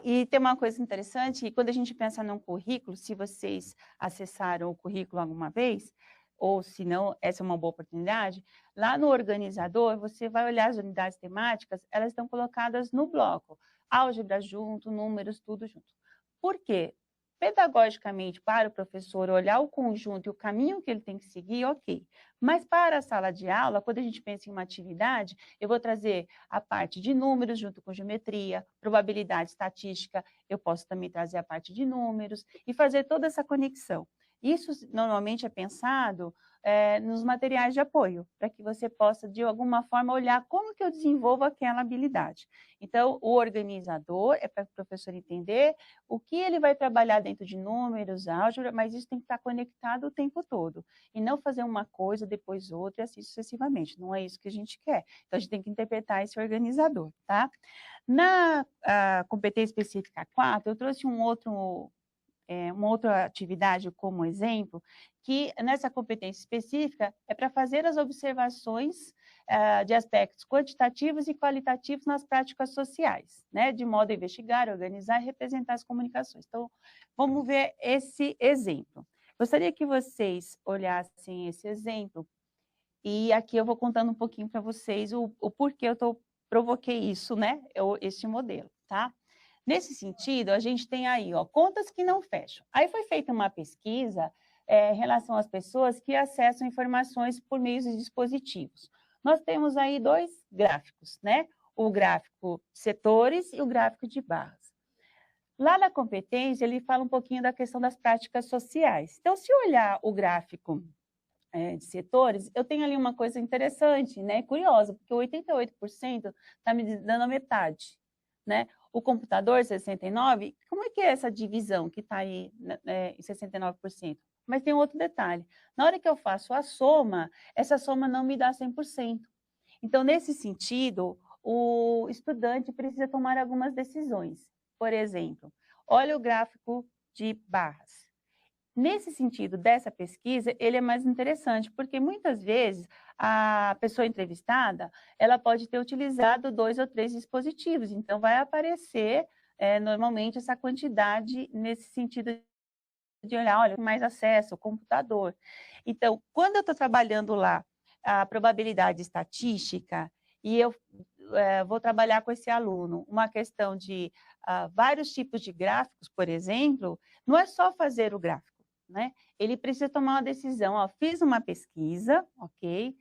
E tem uma coisa interessante, quando a gente pensa num currículo, se vocês acessaram o currículo alguma vez, ou se não, essa é uma boa oportunidade, lá no organizador, você vai olhar as unidades temáticas, elas estão colocadas no bloco, álgebra junto, números, tudo junto. Por quê? Pedagogicamente, para o professor olhar o conjunto e o caminho que ele tem que seguir, ok. Mas para a sala de aula, quando a gente pensa em uma atividade, eu vou trazer a parte de números junto com geometria, probabilidade estatística, eu posso também trazer a parte de números e fazer toda essa conexão. Isso normalmente é pensado nos materiais de apoio, para que você possa, de alguma forma, olhar como que eu desenvolvo aquela habilidade. Então, o organizador é para o professor entender o que ele vai trabalhar dentro de números, álgebra, mas isso tem que estar conectado o tempo todo. E não fazer uma coisa, depois outra, e assim sucessivamente. Não é isso que a gente quer. Então, a gente tem que interpretar esse organizador, tá? Na competência específica 4, eu trouxe uma outra atividade como exemplo, que nessa competência específica é para fazer as observações de aspectos quantitativos e qualitativos nas práticas sociais, né? De modo a investigar, organizar e representar as comunicações. Então, vamos ver esse exemplo. Gostaria que vocês olhassem esse exemplo e aqui eu vou contando um pouquinho para vocês o porquê eu provoquei isso, né? Este modelo, tá? Nesse sentido, a gente tem aí, ó, contas que não fecham. Aí foi feita uma pesquisa em relação às pessoas que acessam informações por meio de dispositivos. Nós temos aí 2 gráficos, né? O gráfico de setores e o gráfico de barras. Lá na competência, ele fala um pouquinho da questão das práticas sociais. Então, se olhar o gráfico de setores, eu tenho ali uma coisa interessante, né? Curiosa, porque 88% está me dando a metade, né? O computador, 69%, como é que é essa divisão que está aí em 69%? Mas tem outro detalhe, na hora que eu faço a soma, essa soma não me dá 100%. Então, nesse sentido, o estudante precisa tomar algumas decisões. Por exemplo, olha o gráfico de barras. Nesse sentido dessa pesquisa, ele é mais interessante, porque muitas vezes a pessoa entrevistada, ela pode ter utilizado 2 ou 3 dispositivos, então vai aparecer normalmente essa quantidade nesse sentido de olhar, olha, mais acesso ao computador. Então, quando eu estou trabalhando lá a probabilidade estatística, e eu vou trabalhar com esse aluno uma questão de vários tipos de gráficos, por exemplo, não é só fazer o gráfico, né? Ele precisa tomar uma decisão, ó, fiz uma pesquisa, ok?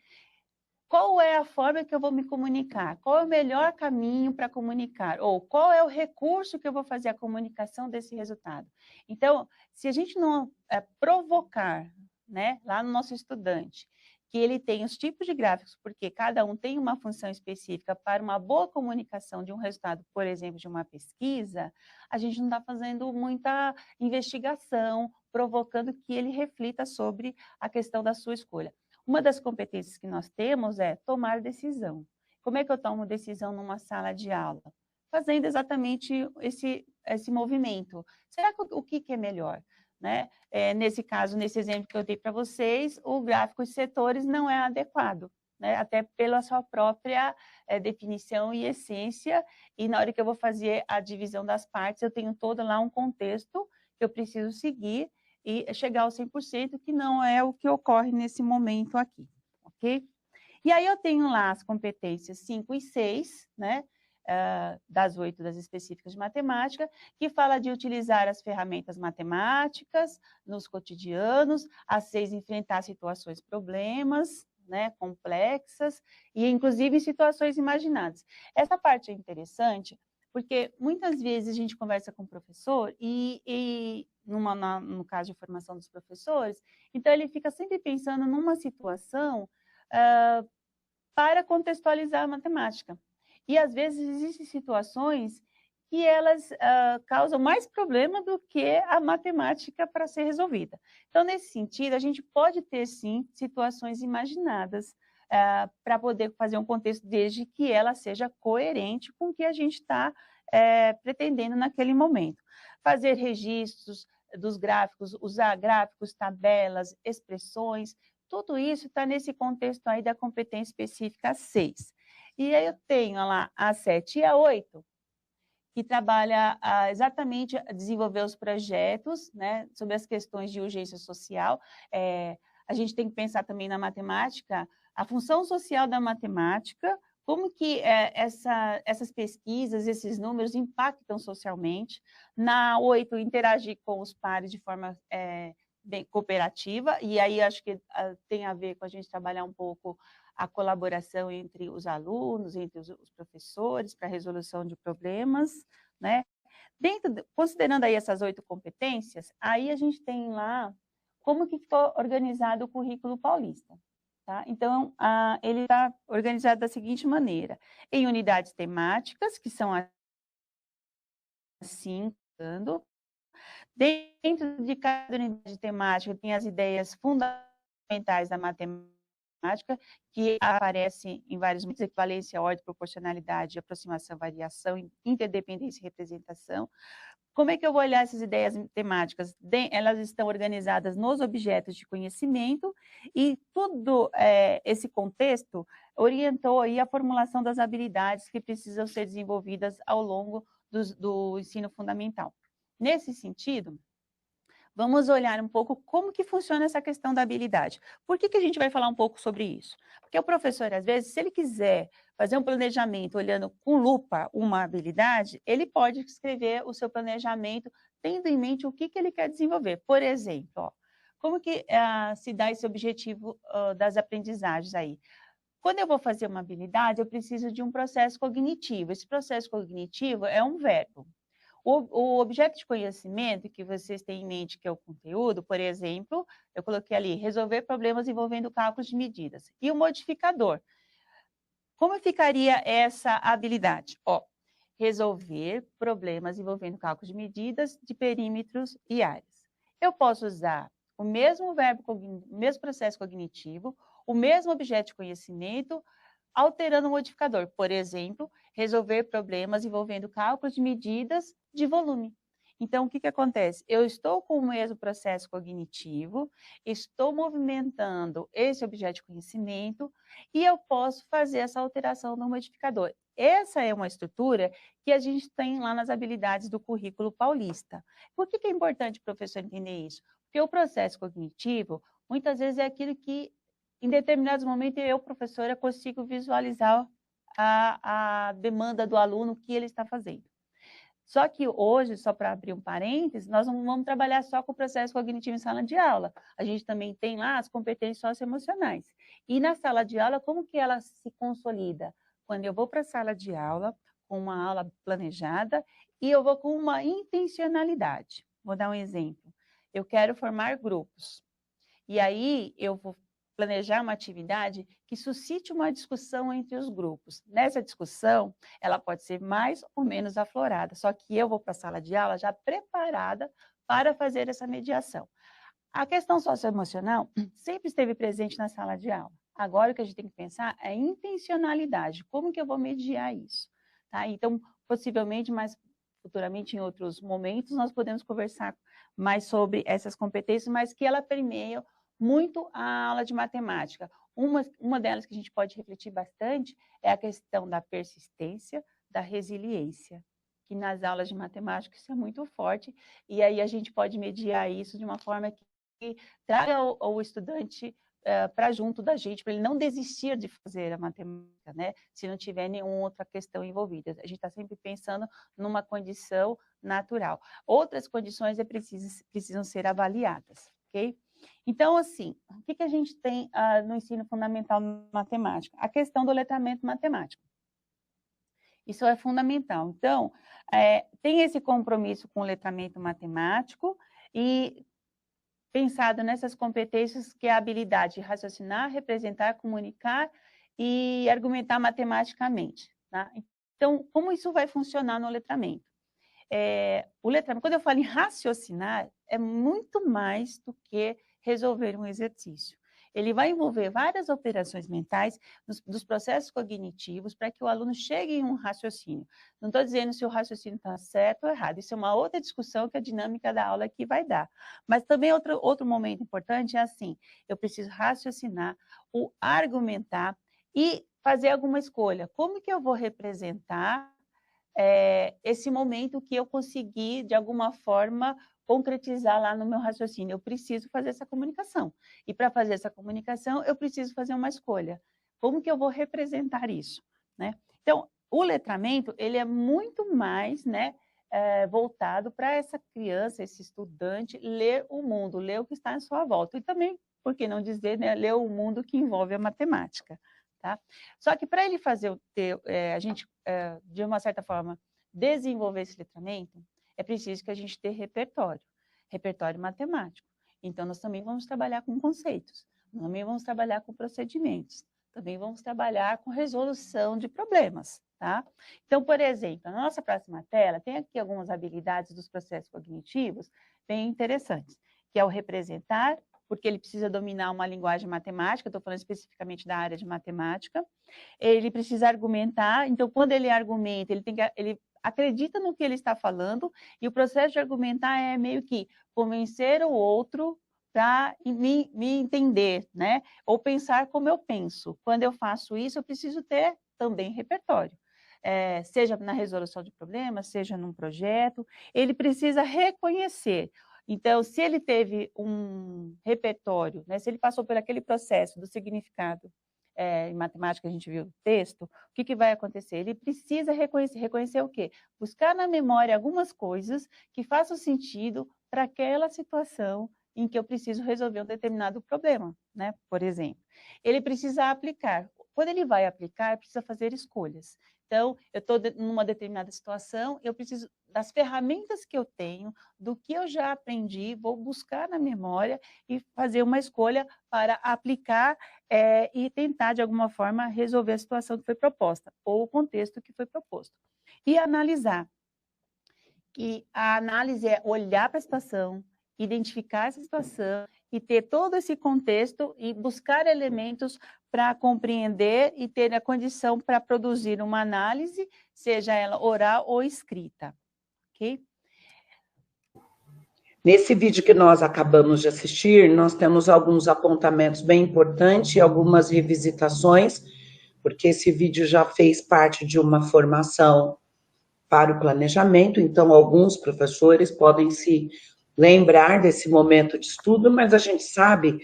Qual é a forma que eu vou me comunicar? Qual é o melhor caminho para comunicar? Ou qual é o recurso que eu vou fazer a comunicação desse resultado? Então, se a gente não provocar, né, lá no nosso estudante, que ele tem os tipos de gráficos, porque cada um tem uma função específica para uma boa comunicação de um resultado, por exemplo, de uma pesquisa, a gente não está fazendo muita investigação, provocando que ele reflita sobre a questão da sua escolha. Uma das competências que nós temos é tomar decisão. Como é que eu tomo decisão numa sala de aula? Fazendo exatamente esse movimento. Será que o que é melhor? Né? Nesse caso, nesse exemplo que eu dei para vocês, o gráfico de setores não é adequado, né? Até pela sua própria definição e essência, e na hora que eu vou fazer a divisão das partes, eu tenho todo lá um contexto que eu preciso seguir e chegar ao 100%, que não é o que ocorre nesse momento aqui, ok? E aí eu tenho lá as competências 5 e 6, né? Das 8 das específicas de matemática, que fala de utilizar as ferramentas matemáticas nos cotidianos, as 6, enfrentar situações, problemas, né, complexas, e inclusive em situações imaginadas. Essa parte é interessante, porque muitas vezes a gente conversa com o professor e no caso de formação dos professores, então ele fica sempre pensando numa situação para contextualizar a matemática. E às vezes existem situações que elas causam mais problema do que a matemática para ser resolvida. Então, nesse sentido, a gente pode ter, sim, situações imaginadas para poder fazer um contexto, desde que ela seja coerente com o que a gente está pretendendo naquele momento. Fazer registros dos gráficos, usar gráficos, tabelas, expressões, tudo isso está nesse contexto aí da competência específica 6. E aí eu tenho lá a 7 e a 8, que trabalha exatamente a desenvolver os projetos, né, sobre as questões de urgência social. A gente tem que pensar também na matemática, a função social da matemática, como que essas pesquisas, esses números impactam socialmente. Na 8, interagir com os pares de forma bem cooperativa, e aí acho que tem a ver com a gente trabalhar um pouco a colaboração entre os alunos, entre os professores, para a resolução de problemas, né? Considerando aí essas 8 competências, aí a gente tem lá como que ficou organizado o currículo paulista, tá? Então, ele está organizado da seguinte maneira: em unidades temáticas, que são assim, dentro de cada unidade temática tem as ideias fundamentais da matemática, que aparece em vários momentos: equivalência, ordem, proporcionalidade, aproximação, variação, interdependência e representação. Como é que eu vou olhar essas ideias temáticas? Elas estão organizadas nos objetos de conhecimento, e todo esse contexto orientou aí a formulação das habilidades que precisam ser desenvolvidas ao longo do ensino fundamental. Nesse sentido, vamos olhar um pouco como que funciona essa questão da habilidade. Por que a gente vai falar um pouco sobre isso? Porque o professor, às vezes, se ele quiser fazer um planejamento olhando com lupa uma habilidade, ele pode escrever o seu planejamento tendo em mente o que ele quer desenvolver. Por exemplo, ó, como que se dá esse objetivo das aprendizagens aí? Quando eu vou fazer uma habilidade, eu preciso de um processo cognitivo. Esse processo cognitivo é um verbo. O objeto de conhecimento que vocês têm em mente, que é o conteúdo, por exemplo, eu coloquei ali, resolver problemas envolvendo cálculos de medidas. E o modificador. Como ficaria essa habilidade? Ó, resolver problemas envolvendo cálculos de medidas de perímetros e áreas. Eu posso usar o mesmo verbo, o mesmo processo cognitivo, o mesmo objeto de conhecimento, alterando o modificador. Por exemplo, resolver problemas envolvendo cálculos de medidas de volume. Então, o que acontece? Eu estou com o mesmo processo cognitivo, estou movimentando esse objeto de conhecimento e eu posso fazer essa alteração no modificador. Essa é uma estrutura que a gente tem lá nas habilidades do currículo paulista. Por que é importante o professor entender isso? Porque o processo cognitivo, muitas vezes, é aquilo que, em determinados momentos, eu, professora, consigo visualizar a demanda do aluno, o que ele está fazendo. Só que hoje, só para abrir um parênteses, nós não vamos trabalhar só com o processo cognitivo em sala de aula. A gente também tem lá as competências socioemocionais. E na sala de aula, como que ela se consolida? Quando eu vou para a sala de aula, com uma aula planejada, e eu vou com uma intencionalidade. Vou dar um exemplo. Eu quero formar grupos. E aí, eu vou planejar uma atividade que suscite uma discussão entre os grupos. Nessa discussão, ela pode ser mais ou menos aflorada, só que eu vou para a sala de aula já preparada para fazer essa mediação. A questão socioemocional sempre esteve presente na sala de aula. Agora o que a gente tem que pensar é intencionalidade. Como que eu vou mediar isso? Tá? Então, possivelmente, mais futuramente, em outros momentos, nós podemos conversar mais sobre essas competências, mas que ela permeia muito a aula de matemática. Uma delas que a gente pode refletir bastante é a questão da persistência, da resiliência, que nas aulas de matemática isso é muito forte, e aí a gente pode mediar isso de uma forma que traga o estudante para junto da gente, para ele não desistir de fazer a matemática, né? Se não tiver nenhuma outra questão envolvida. A gente está sempre pensando numa condição natural. Outras condições precisam ser avaliadas, ok? Então, assim, o que a gente tem no ensino fundamental matemática? A questão do letramento matemático. Isso é fundamental. Então, tem esse compromisso com o letramento matemático e pensado nessas competências que é a habilidade de raciocinar, representar, comunicar e argumentar matematicamente. Tá? Então, como isso vai funcionar no letramento? O letramento, quando eu falo em raciocinar, é muito mais do que resolver um exercício. Ele vai envolver várias operações mentais dos processos cognitivos para que o aluno chegue em um raciocínio. Não estou dizendo se o raciocínio está certo ou errado, isso é uma outra discussão que a dinâmica da aula aqui vai dar. Mas também outro momento importante é assim, eu preciso raciocinar, argumentar e fazer alguma escolha. Como que eu vou representar esse momento que eu consegui, de alguma forma, concretizar lá no meu raciocínio? Eu preciso fazer essa comunicação. E para fazer essa comunicação, eu preciso fazer uma escolha. Como que eu vou representar isso? Né? Então, o letramento, ele é muito mais, né, voltado para essa criança, esse estudante, ler o mundo, ler o que está em sua volta. E também, por que não dizer, né, ler o mundo que envolve a matemática. Tá? Só que para ele fazer, a gente, de uma certa forma, desenvolver esse letramento, é preciso que a gente tenha repertório matemático. Então, nós também vamos trabalhar com conceitos, também vamos trabalhar com procedimentos, também vamos trabalhar com resolução de problemas. Tá? Então, por exemplo, na nossa próxima tela, tem aqui algumas habilidades dos processos cognitivos bem interessantes, que é o representar, porque ele precisa dominar uma linguagem matemática, estou falando especificamente da área de matemática. Ele precisa argumentar, então quando ele argumenta, ele acredita no que ele está falando, e o processo de argumentar é meio que convencer o outro para me entender, né? Ou pensar como eu penso. Quando eu faço isso, eu preciso ter também repertório. Seja na resolução de problemas, seja num projeto, ele precisa reconhecer. Então, se ele teve um repertório, né, se ele passou por aquele processo do significado, em matemática a gente viu o texto, o que vai acontecer? Ele precisa reconhecer o quê? Buscar na memória algumas coisas que façam sentido para aquela situação em que eu preciso resolver um determinado problema, né? Por exemplo. Ele precisa aplicar. Quando ele vai aplicar, precisa fazer escolhas. Então, eu estou numa determinada situação, eu preciso das ferramentas que eu tenho, do que eu já aprendi, vou buscar na memória e fazer uma escolha para aplicar e tentar, de alguma forma, resolver a situação que foi proposta, ou o contexto que foi proposto. E analisar. E a análise é olhar para a situação, identificar essa situação e ter todo esse contexto e buscar elementos para compreender e ter a condição para produzir uma análise, seja ela oral ou escrita, ok? Nesse vídeo que nós acabamos de assistir, nós temos alguns apontamentos bem importantes e algumas revisitações, porque esse vídeo já fez parte de uma formação para o planejamento, então alguns professores podem se lembrar desse momento de estudo, mas a gente sabe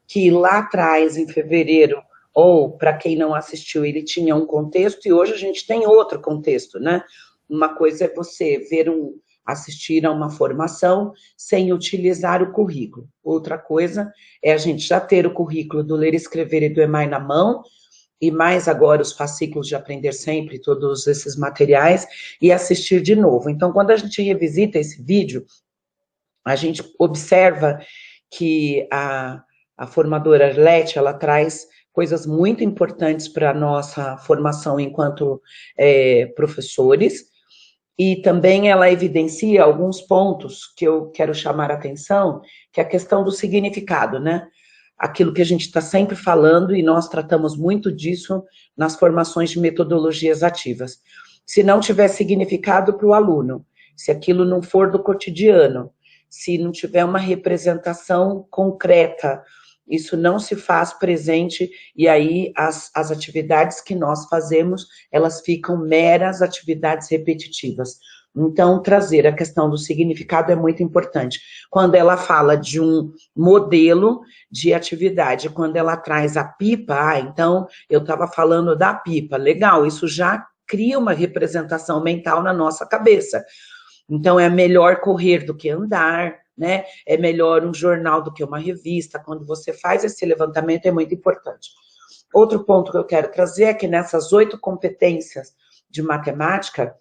que lá atrás, em fevereiro, ou para quem não assistiu, ele tinha um contexto e hoje a gente tem outro contexto, né? Uma coisa é você assistir a uma formação sem utilizar o currículo. Outra coisa é a gente já ter o currículo do Ler, Escrever e do EMAI na mão, e mais agora os fascículos de Aprender Sempre, todos esses materiais, e assistir de novo. Então, quando a gente revisita esse vídeo, a gente observa que a formadora Arlete, ela traz coisas muito importantes para a nossa formação enquanto professores, e também ela evidencia alguns pontos que eu quero chamar a atenção, que é a questão do significado, né? Aquilo que a gente está sempre falando, e nós tratamos muito disso nas formações de metodologias ativas. Se não tiver significado para o aluno, se aquilo não for do cotidiano, se não tiver uma representação concreta, isso não se faz presente, e aí as atividades que nós fazemos, elas ficam meras atividades repetitivas. Então, trazer a questão do significado é muito importante. Quando ela fala de um modelo de atividade, quando ela traz a pipa, então, eu estava falando da pipa, legal, isso já cria uma representação mental na nossa cabeça. Então, é melhor correr do que andar, né? É melhor um jornal do que uma revista. Quando você faz esse levantamento, é muito importante. Outro ponto que eu quero trazer é que nessas 8 competências de matemática,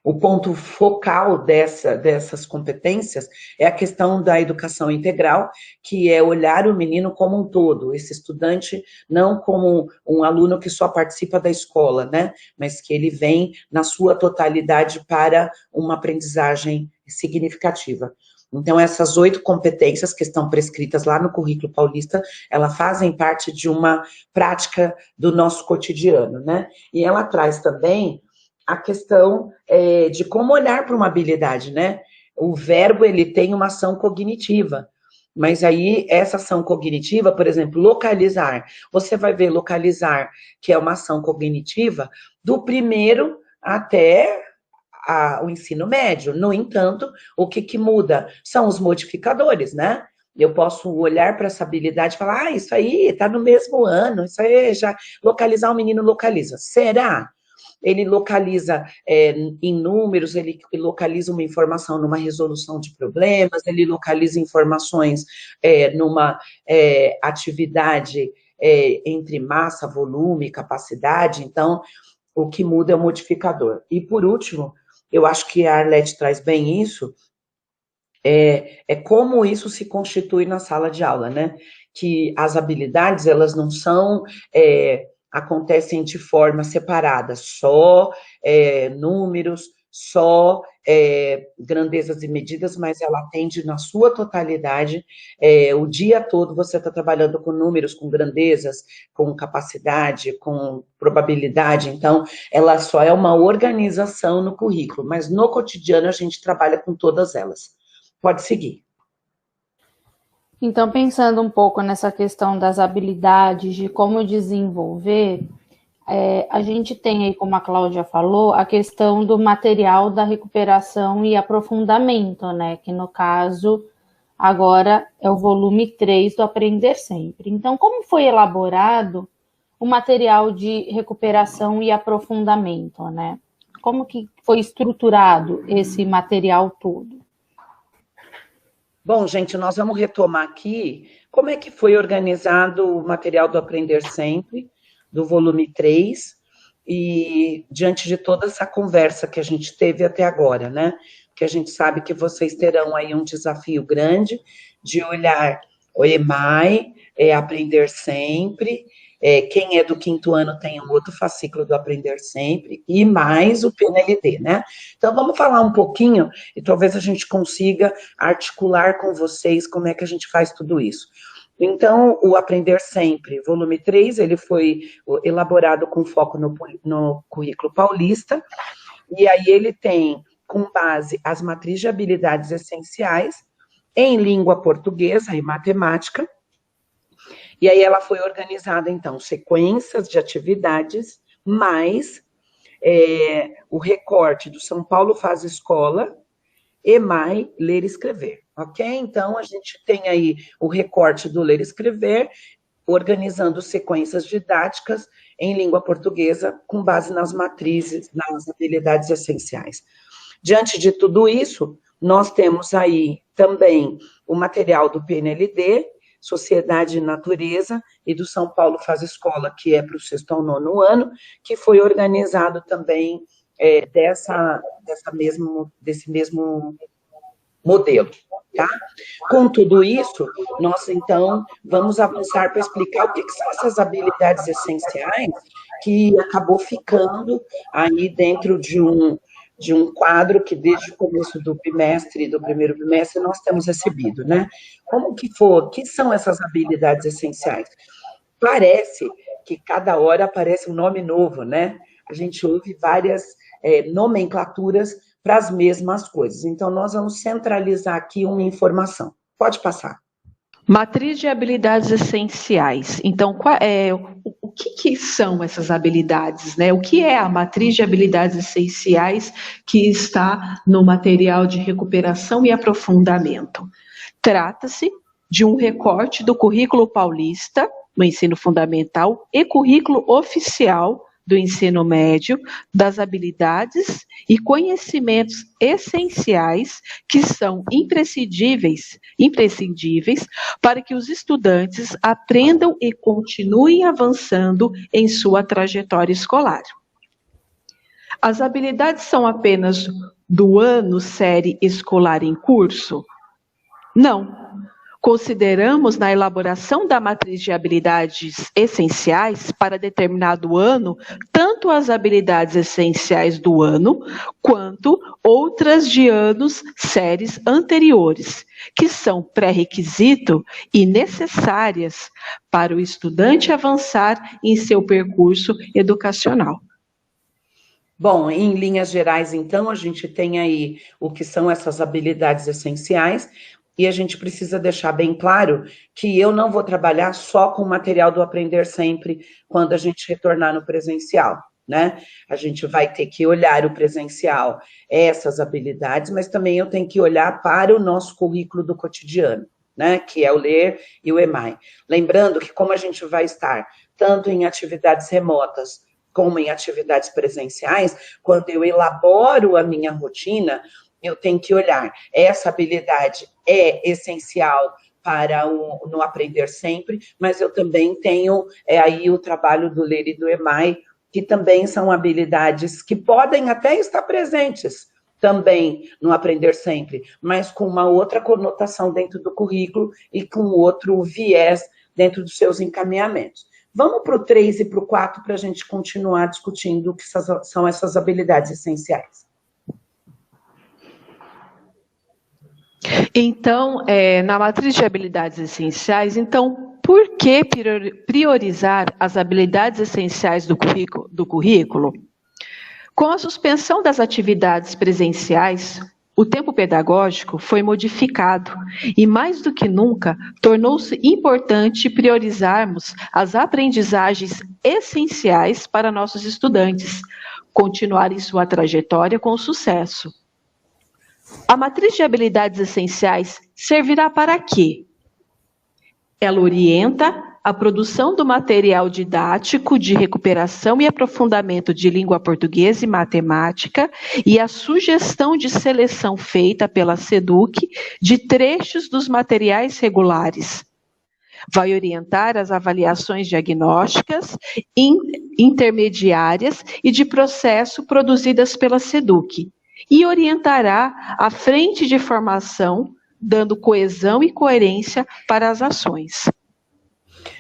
o ponto focal dessas competências é a questão da educação integral, que é olhar o menino como um todo, esse estudante não como um aluno que só participa da escola, né? Mas que ele vem na sua totalidade para uma aprendizagem significativa. Então, essas 8 competências que estão prescritas lá no Currículo Paulista, elas fazem parte de uma prática do nosso cotidiano, né? E ela traz também a questão de como olhar para uma habilidade, né? O verbo, ele tem uma ação cognitiva, mas aí essa ação cognitiva, por exemplo, localizar, você vai ver localizar, que é uma ação cognitiva, do primeiro até o ensino médio. No entanto, o que muda são os modificadores, né? Eu posso olhar para essa habilidade e falar, isso aí está no mesmo ano, isso aí já localizar, o menino localiza. Será? Ele localiza em números, ele localiza uma informação numa resolução de problemas, ele localiza informações numa atividade entre massa, volume, capacidade. Então, o que muda é o modificador. E, por último, eu acho que a Arlete traz bem isso, é como isso se constitui na sala de aula, né? Que as habilidades, elas não são... acontecem de forma separada, só números, só grandezas e medidas, mas ela atende na sua totalidade. O dia todo você está trabalhando com números, com grandezas, com capacidade, com probabilidade. Então, ela só é uma organização no currículo, mas no cotidiano a gente trabalha com todas elas. Pode seguir. Então, pensando um pouco nessa questão das habilidades, de como desenvolver, a gente tem aí, como a Cláudia falou, a questão do material da recuperação e aprofundamento, né? Que no caso, agora é o volume 3 do Aprender Sempre. Então, como foi elaborado o material de recuperação e aprofundamento, né? Como que foi estruturado esse material todo? Bom, gente, nós vamos retomar aqui como é que foi organizado o material do Aprender Sempre, do volume 3, e diante de toda essa conversa que a gente teve até agora, né? Porque a gente sabe que vocês terão aí um desafio grande de olhar o EMAI, Aprender Sempre, quem é do 5º ano tem um outro fascículo do Aprender Sempre, e mais o PNLD, né? Então, vamos falar um pouquinho, e talvez a gente consiga articular com vocês como é que a gente faz tudo isso. Então, o Aprender Sempre, volume 3, ele foi elaborado com foco no currículo paulista, e aí ele tem, com base, as matrizes de habilidades essenciais em língua portuguesa e matemática, e aí ela foi organizada, então, sequências de atividades, mais o recorte do São Paulo Faz Escola, EMAI, Ler e Escrever, ok? Então, a gente tem aí o recorte do Ler e Escrever, organizando sequências didáticas em língua portuguesa, com base nas matrizes, nas habilidades essenciais. Diante de tudo isso, nós temos aí também o material do PNLD, Sociedade e Natureza, e do São Paulo Faz Escola, que é para o 6º ao 9º ano, que foi organizado também desse mesmo modelo, tá? Com tudo isso, nós, então, vamos avançar para explicar o que são essas habilidades essenciais que acabou ficando aí dentro de um quadro que desde o começo do bimestre, do primeiro bimestre, nós temos recebido, né? Como que que são essas habilidades essenciais? Parece que cada hora aparece um nome novo, né? A gente ouve várias nomenclaturas para as mesmas coisas. Então, nós vamos centralizar aqui uma informação. Pode passar. Matriz de habilidades essenciais. Então, o que são essas habilidades, né? O que é a matriz de habilidades essenciais que está no material de recuperação e aprofundamento? Trata-se de um recorte do currículo paulista, no ensino fundamental, e currículo oficial do ensino médio, das habilidades e conhecimentos essenciais que são imprescindíveis para que os estudantes aprendam e continuem avançando em sua trajetória escolar. As habilidades são apenas do ano série escolar em curso? Não. Consideramos na elaboração da matriz de habilidades essenciais para determinado ano, tanto as habilidades essenciais do ano, quanto outras de anos séries anteriores, que são pré-requisito e necessárias para o estudante avançar em seu percurso educacional. Bom, em linhas gerais, então, a gente tem aí o que são essas habilidades essenciais, e a gente precisa deixar bem claro que eu não vou trabalhar só com o material do Aprender Sempre quando a gente retornar no presencial, né? A gente vai ter que olhar o presencial, essas habilidades, mas também eu tenho que olhar para o nosso currículo do cotidiano, né? Que é o Ler e o EMAI. Lembrando que como a gente vai estar tanto em atividades remotas como em atividades presenciais, quando eu elaboro a minha rotina, eu tenho que olhar, essa habilidade é essencial para no Aprender Sempre, mas eu também tenho aí o trabalho do Ler e do EMAI, que também são habilidades que podem até estar presentes também no Aprender Sempre, mas com uma outra conotação dentro do currículo e com outro viés dentro dos seus encaminhamentos. Vamos para o 3 e para o 4 para a gente continuar discutindo o que são essas habilidades essenciais. Então, na matriz de habilidades essenciais, então, por que priorizar as habilidades essenciais do currículo? Com a suspensão das atividades presenciais, o tempo pedagógico foi modificado e, mais do que nunca, tornou-se importante priorizarmos as aprendizagens essenciais para nossos estudantes continuarem sua trajetória com sucesso. A matriz de habilidades essenciais servirá para quê? Ela orienta a produção do material didático de recuperação e aprofundamento de língua portuguesa e matemática e a sugestão de seleção feita pela SEDUC de trechos dos materiais regulares. Vai orientar as avaliações diagnósticas, intermediárias e de processo produzidas pela SEDUC e orientará a frente de formação, dando coesão e coerência para as ações.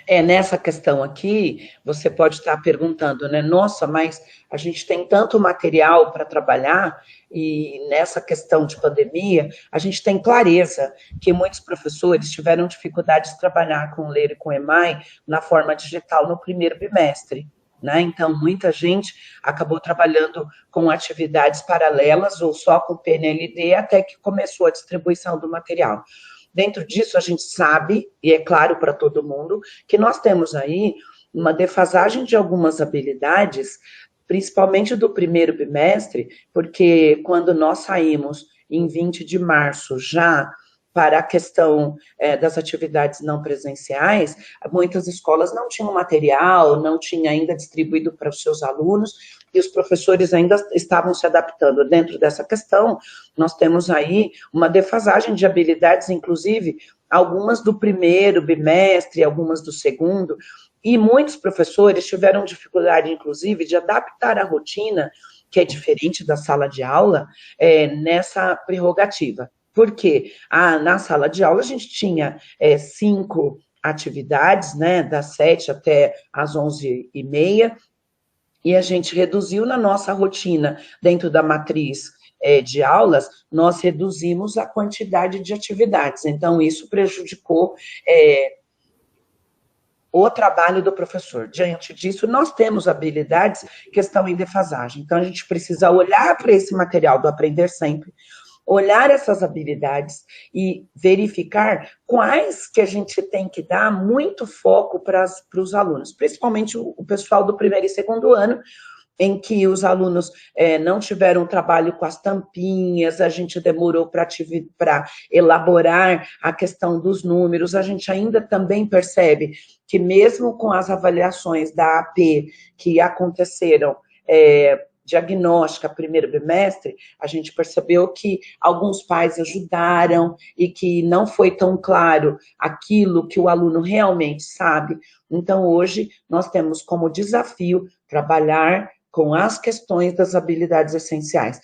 Nessa questão aqui, você pode estar perguntando, né? Nossa, mas a gente tem tanto material para trabalhar e nessa questão de pandemia, a gente tem clareza que muitos professores tiveram dificuldade de trabalhar com o LER e com o EMAI na forma digital no primeiro bimestre. Né? Então, muita gente acabou trabalhando com atividades paralelas ou só com PNLD até que começou a distribuição do material. Dentro disso, a gente sabe, e é claro para todo mundo, que nós temos aí uma defasagem de algumas habilidades, principalmente do primeiro bimestre, porque quando nós saímos em 20 de março já para a questão das atividades não presenciais, muitas escolas não tinham material, não tinha ainda distribuído para os seus alunos, e os professores ainda estavam se adaptando. Dentro dessa questão, nós temos aí uma defasagem de habilidades, inclusive algumas do primeiro bimestre, algumas do segundo, e muitos professores tiveram dificuldade, inclusive, de adaptar a rotina, que é diferente da sala de aula, nessa prerrogativa. Por quê? Na sala de aula a gente tinha 5 atividades, né, das 7 até as 11h30, e a gente reduziu na nossa rotina, dentro da matriz de aulas, nós reduzimos a quantidade de atividades. Então, isso prejudicou o trabalho do professor. Diante disso, nós temos habilidades que estão em defasagem. Então, a gente precisa olhar para esse material do Aprender Sempre, olhar essas habilidades e verificar quais que a gente tem que dar muito foco para os alunos, principalmente o pessoal do primeiro e segundo ano, em que os alunos não tiveram trabalho com as tampinhas, a gente demorou para elaborar a questão dos números, a gente ainda também percebe que mesmo com as avaliações da AP que aconteceram diagnóstica primeiro bimestre, a gente percebeu que alguns pais ajudaram e que não foi tão claro aquilo que o aluno realmente sabe. Então, hoje, nós temos como desafio trabalhar com as questões das habilidades essenciais.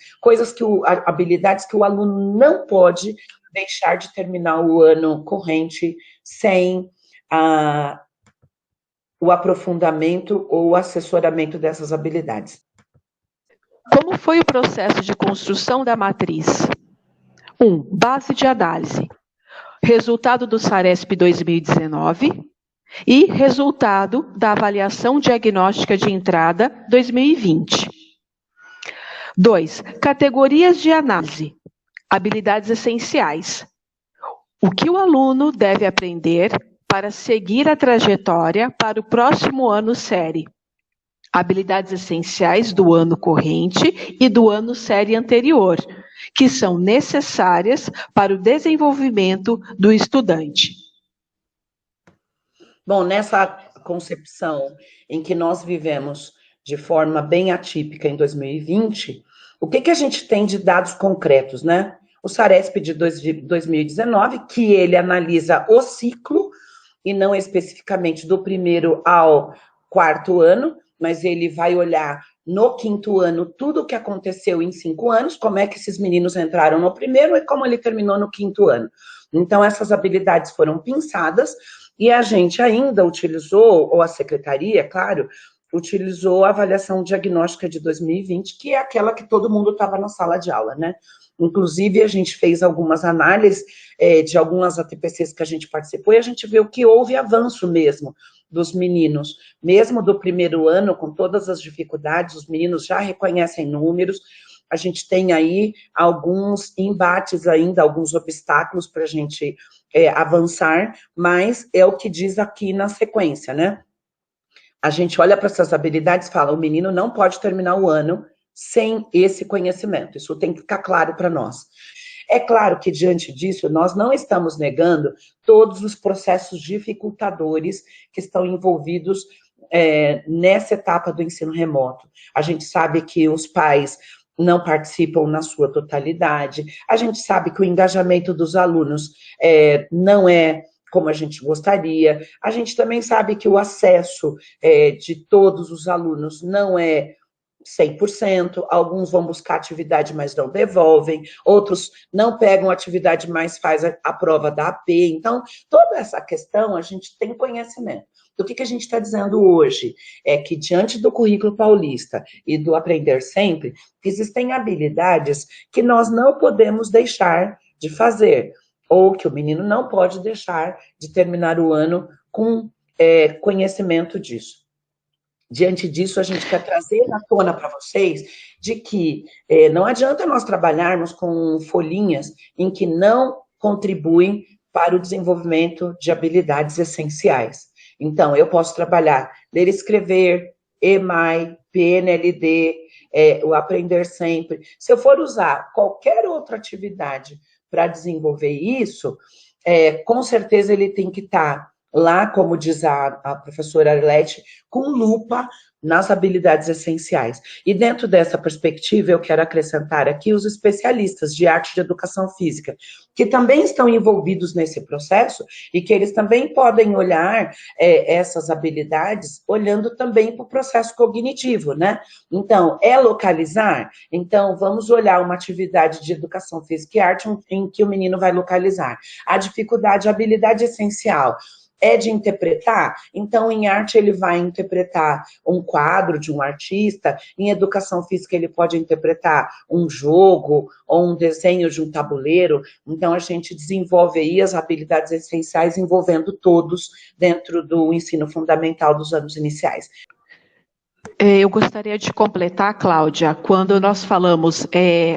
Habilidades que o aluno não pode deixar de terminar o ano corrente sem o aprofundamento ou o assessoramento dessas habilidades. Como foi o processo de construção da matriz? 1. Base de análise. Resultado do SARESP 2019 e resultado da avaliação diagnóstica de entrada 2020. 2. Categorias de análise. Habilidades essenciais. O que o aluno deve aprender para seguir a trajetória para o próximo ano série. Habilidades essenciais do ano corrente e do ano série anterior, que são necessárias para o desenvolvimento do estudante. Bom, nessa concepção em que nós vivemos de forma bem atípica em 2020, o que a gente tem de dados concretos, né? O SARESP de 2019, que ele analisa o ciclo, e não especificamente do primeiro ao quarto ano, mas ele vai olhar no quinto ano tudo o que aconteceu em 5 anos, como é que esses meninos entraram no primeiro e como ele terminou no quinto ano. Então, essas habilidades foram pensadas e a gente ainda utilizou, ou a secretaria, claro, utilizou a avaliação diagnóstica de 2020, que é aquela que todo mundo estava na sala de aula, né? Inclusive, a gente fez algumas análises de algumas ATPCs que a gente participou, e a gente viu que houve avanço mesmo dos meninos. Mesmo do primeiro ano, com todas as dificuldades, os meninos já reconhecem números. A gente tem aí alguns embates ainda, alguns obstáculos para a gente avançar, mas é o que diz aqui na sequência, né? A gente olha para essas habilidades e fala, o menino não pode terminar o ano sem esse conhecimento. Isso tem que ficar claro para nós. É claro que, diante disso, nós não estamos negando todos os processos dificultadores que estão envolvidos nessa etapa do ensino remoto. A gente sabe que os pais não participam na sua totalidade, a gente sabe que o engajamento dos alunos não é como a gente gostaria, a gente também sabe que o acesso de todos os alunos não é 100%, alguns vão buscar atividade, mas não devolvem, outros não pegam atividade, mas faz a prova da AP. Então, toda essa questão a gente tem conhecimento. O que a gente está dizendo hoje é que, diante do currículo paulista e do Aprender Sempre, existem habilidades que nós não podemos deixar de fazer, ou que o menino não pode deixar de terminar o ano com conhecimento disso. Diante disso, a gente quer trazer à tona para vocês de que não adianta nós trabalharmos com folhinhas em que não contribuem para o desenvolvimento de habilidades essenciais. Então, eu posso trabalhar ler e escrever, EMAI, PNLD, o Aprender Sempre. Se eu for usar qualquer outra atividade para desenvolver isso, com certeza ele tem que estar lá, como diz a professora Arlete, com lupa nas habilidades essenciais. E dentro dessa perspectiva, eu quero acrescentar aqui os especialistas de arte de educação física, que também estão envolvidos nesse processo e que eles também podem olhar essas habilidades, olhando também para o processo cognitivo, né? Então, localizar? Então, vamos olhar uma atividade de educação física e arte em que o menino vai localizar. A dificuldade, a habilidade essencial é de interpretar, então em arte ele vai interpretar um quadro de um artista, em educação física ele pode interpretar um jogo ou um desenho de um tabuleiro, então a gente desenvolve aí as habilidades essenciais envolvendo todos dentro do ensino fundamental dos anos iniciais. Eu gostaria de completar, Cláudia, quando nós falamos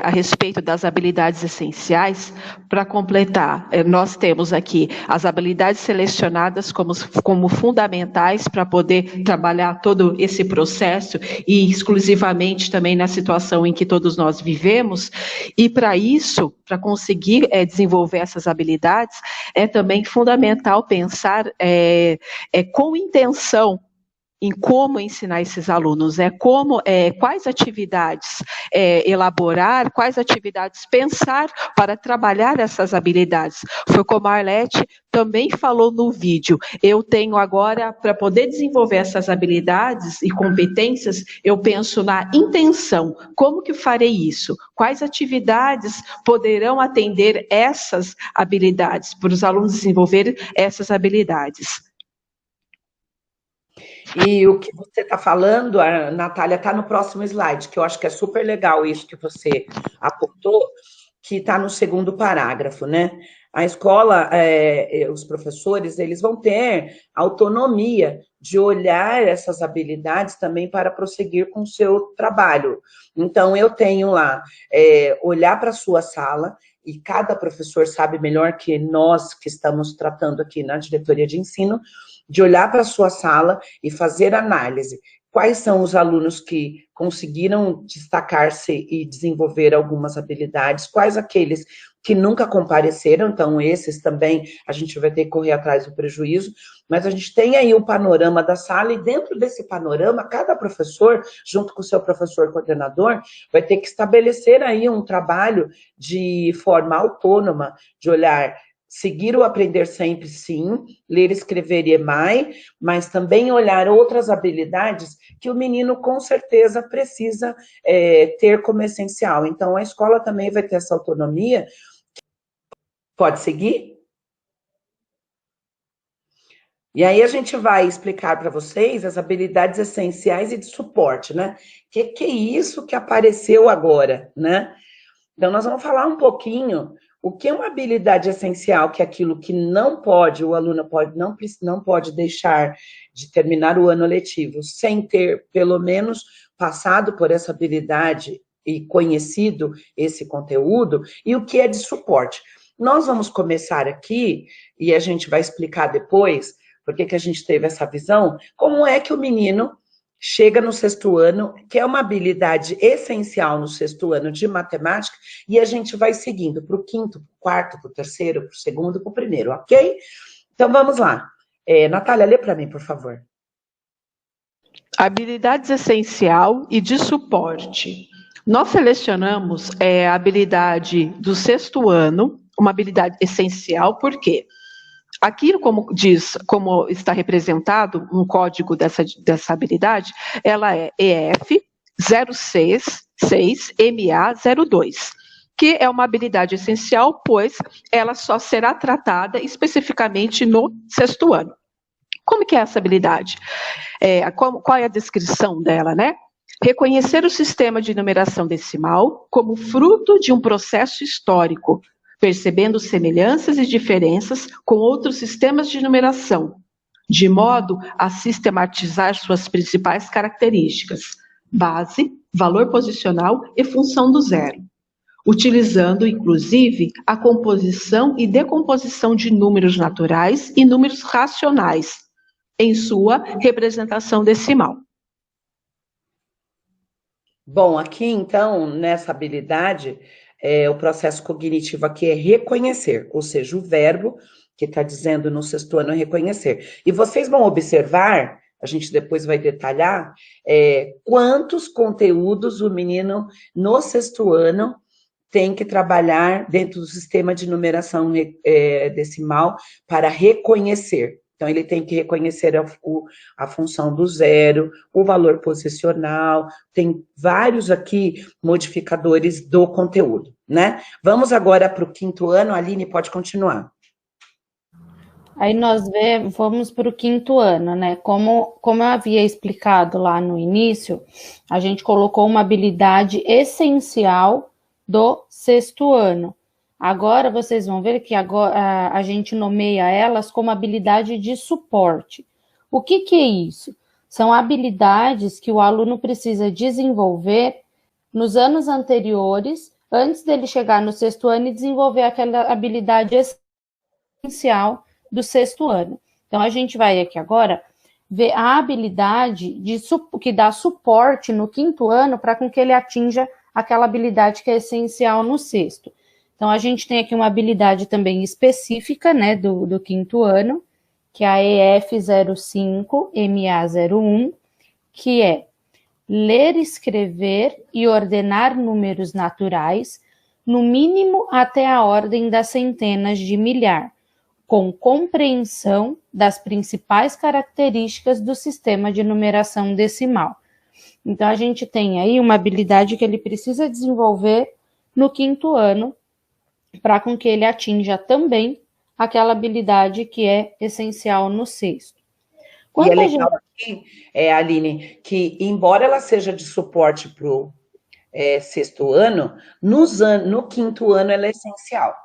a respeito das habilidades essenciais, para completar, nós temos aqui as habilidades selecionadas como fundamentais para poder trabalhar todo esse processo e exclusivamente também na situação em que todos nós vivemos, e para isso, para conseguir desenvolver essas habilidades, é também fundamental pensar com intenção em como ensinar esses alunos, quais atividades elaborar, quais atividades pensar para trabalhar essas habilidades. Foi como a Arlete também falou no vídeo, eu tenho agora, para poder desenvolver essas habilidades e competências, eu penso na intenção, como que farei isso? Quais atividades poderão atender essas habilidades, para os alunos desenvolverem essas habilidades? E o que você está falando, a Natália, está no próximo slide, que eu acho que é super legal isso que você apontou, que está no segundo parágrafo, né? A escola, os professores, eles vão ter autonomia de olhar essas habilidades também para prosseguir com o seu trabalho. Então, eu tenho lá, olhar para a sua sala, e cada professor sabe melhor que nós que estamos tratando aqui na diretoria de ensino, de olhar para a sua sala e fazer análise. Quais são os alunos que conseguiram destacar-se e desenvolver algumas habilidades? Quais aqueles que nunca compareceram? Então, esses também a gente vai ter que correr atrás do prejuízo. Mas a gente tem aí um panorama da sala e dentro desse panorama, cada professor, junto com o seu professor coordenador, vai ter que estabelecer aí um trabalho de forma autônoma, de olhar, seguir o Aprender Sempre, sim, ler, escrever e EMAI, mas também olhar outras habilidades que o menino com certeza precisa ter como essencial. Então, a escola também vai ter essa autonomia. Pode seguir? E aí a gente vai explicar para vocês as habilidades essenciais e de suporte, né? Que é isso que apareceu agora, né? Então nós vamos falar um pouquinho o que é uma habilidade essencial, que é aquilo que não pode, o aluno não pode deixar de terminar o ano letivo sem ter, pelo menos, passado por essa habilidade e conhecido esse conteúdo, e o que é de suporte. Nós vamos começar aqui, e a gente vai explicar depois, porque que a gente teve essa visão, como é que o menino chega no 6º ano, que é uma habilidade essencial no 6º ano de matemática, e a gente vai seguindo para o 5º, para o 4º, para o 3º, para o 2º, para o 1º, ok? Então vamos lá. Natália, lê para mim, por favor. Habilidades essencial e de suporte. Nós selecionamos a habilidade do 6º ano, uma habilidade essencial, por quê? Aqui, como está representado um código dessa habilidade, ela é EF 066MA02, que é uma habilidade essencial, pois ela só será tratada especificamente no 6º ano. Como que é essa habilidade? Qual é a descrição dela, né? Reconhecer o sistema de numeração decimal como fruto de um processo histórico, percebendo semelhanças e diferenças com outros sistemas de numeração, de modo a sistematizar suas principais características, base, valor posicional e função do zero, utilizando, inclusive, a composição e decomposição de números naturais e números racionais, em sua representação decimal. Bom, aqui, então, nessa habilidade, o processo cognitivo aqui é reconhecer, ou seja, o verbo que está dizendo no 6º ano é reconhecer. E vocês vão observar, a gente depois vai detalhar, quantos conteúdos o menino no 6º ano tem que trabalhar dentro do sistema de numeração decimal para reconhecer. Então, ele tem que reconhecer a função do zero, o valor posicional, tem vários aqui modificadores do conteúdo, né? Vamos agora para o 5º ano, Aline, pode continuar. Aí nós vamos para o 5º ano, né? Como eu havia explicado lá no início, a gente colocou uma habilidade essencial do 6º ano. Agora vocês vão ver que agora a gente nomeia elas como habilidade de suporte. O que é isso? São habilidades que o aluno precisa desenvolver nos anos anteriores, antes dele chegar no 6º ano e desenvolver aquela habilidade essencial do 6º ano. Então, a gente vai aqui agora ver a habilidade que dá suporte no 5º ano para com que ele atinja aquela habilidade que é essencial no 6º. Então, a gente tem aqui uma habilidade também específica, né, do 5º ano, que é a EF05MA01, que é ler, escrever e ordenar números naturais, no mínimo até a ordem das centenas de milhar, com compreensão das principais características do sistema de numeração decimal. Então, a gente tem aí uma habilidade que ele precisa desenvolver no 5º ano, para com que ele atinja também aquela habilidade que é essencial no 6º. E é legal aqui, Aline, que embora ela seja de suporte para o 6º ano, no 5º ano ela é essencial,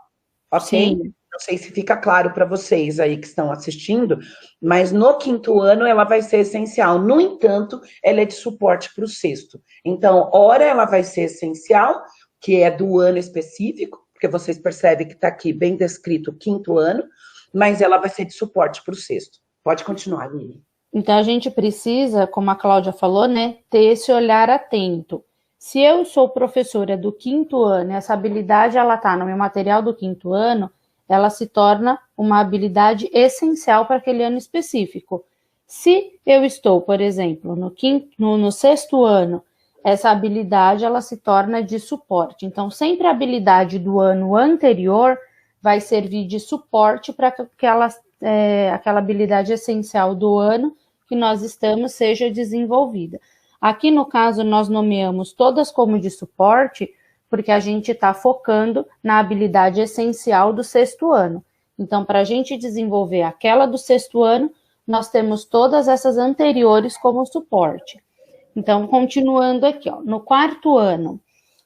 ok? Sim. Não sei se fica claro para vocês aí que estão assistindo, mas no 5º ano ela vai ser essencial. No entanto, ela é de suporte para o 6º. Então, ora ela vai ser essencial, que é do ano específico, porque vocês percebem que está aqui bem descrito o 5º ano, mas ela vai ser de suporte para o 6º. Pode continuar, Lili. Então, a gente precisa, como a Cláudia falou, né, ter esse olhar atento. Se eu sou professora do 5º ano e essa habilidade ela está no meu material do 5º ano, ela se torna uma habilidade essencial para aquele ano específico. Se eu estou, por exemplo, no 6º ano, essa habilidade ela se torna de suporte. Então, sempre a habilidade do ano anterior vai servir de suporte para que aquela habilidade essencial do ano que nós estamos seja desenvolvida. Aqui, no caso, nós nomeamos todas como de suporte, porque a gente está focando na habilidade essencial do 6º ano. Então, para a gente desenvolver aquela do 6º ano, nós temos todas essas anteriores como suporte. Então, continuando aqui, ó, no 4º ano,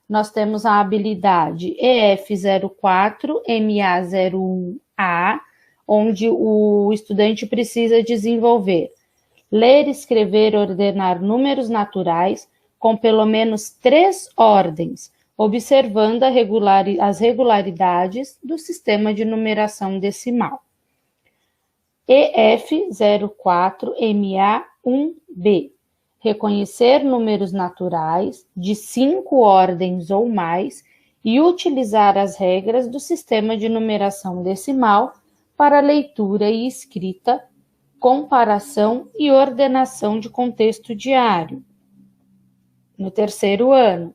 nós temos a habilidade EF04, MA01A, onde o estudante precisa desenvolver ler, escrever, ordenar números naturais com pelo menos 3 ordens, observando as regularidades do sistema de numeração decimal. EF04MA1B, reconhecer números naturais de 5 ordens ou mais e utilizar as regras do sistema de numeração decimal para leitura e escrita, comparação e ordenação de contexto diário. No 3º ano,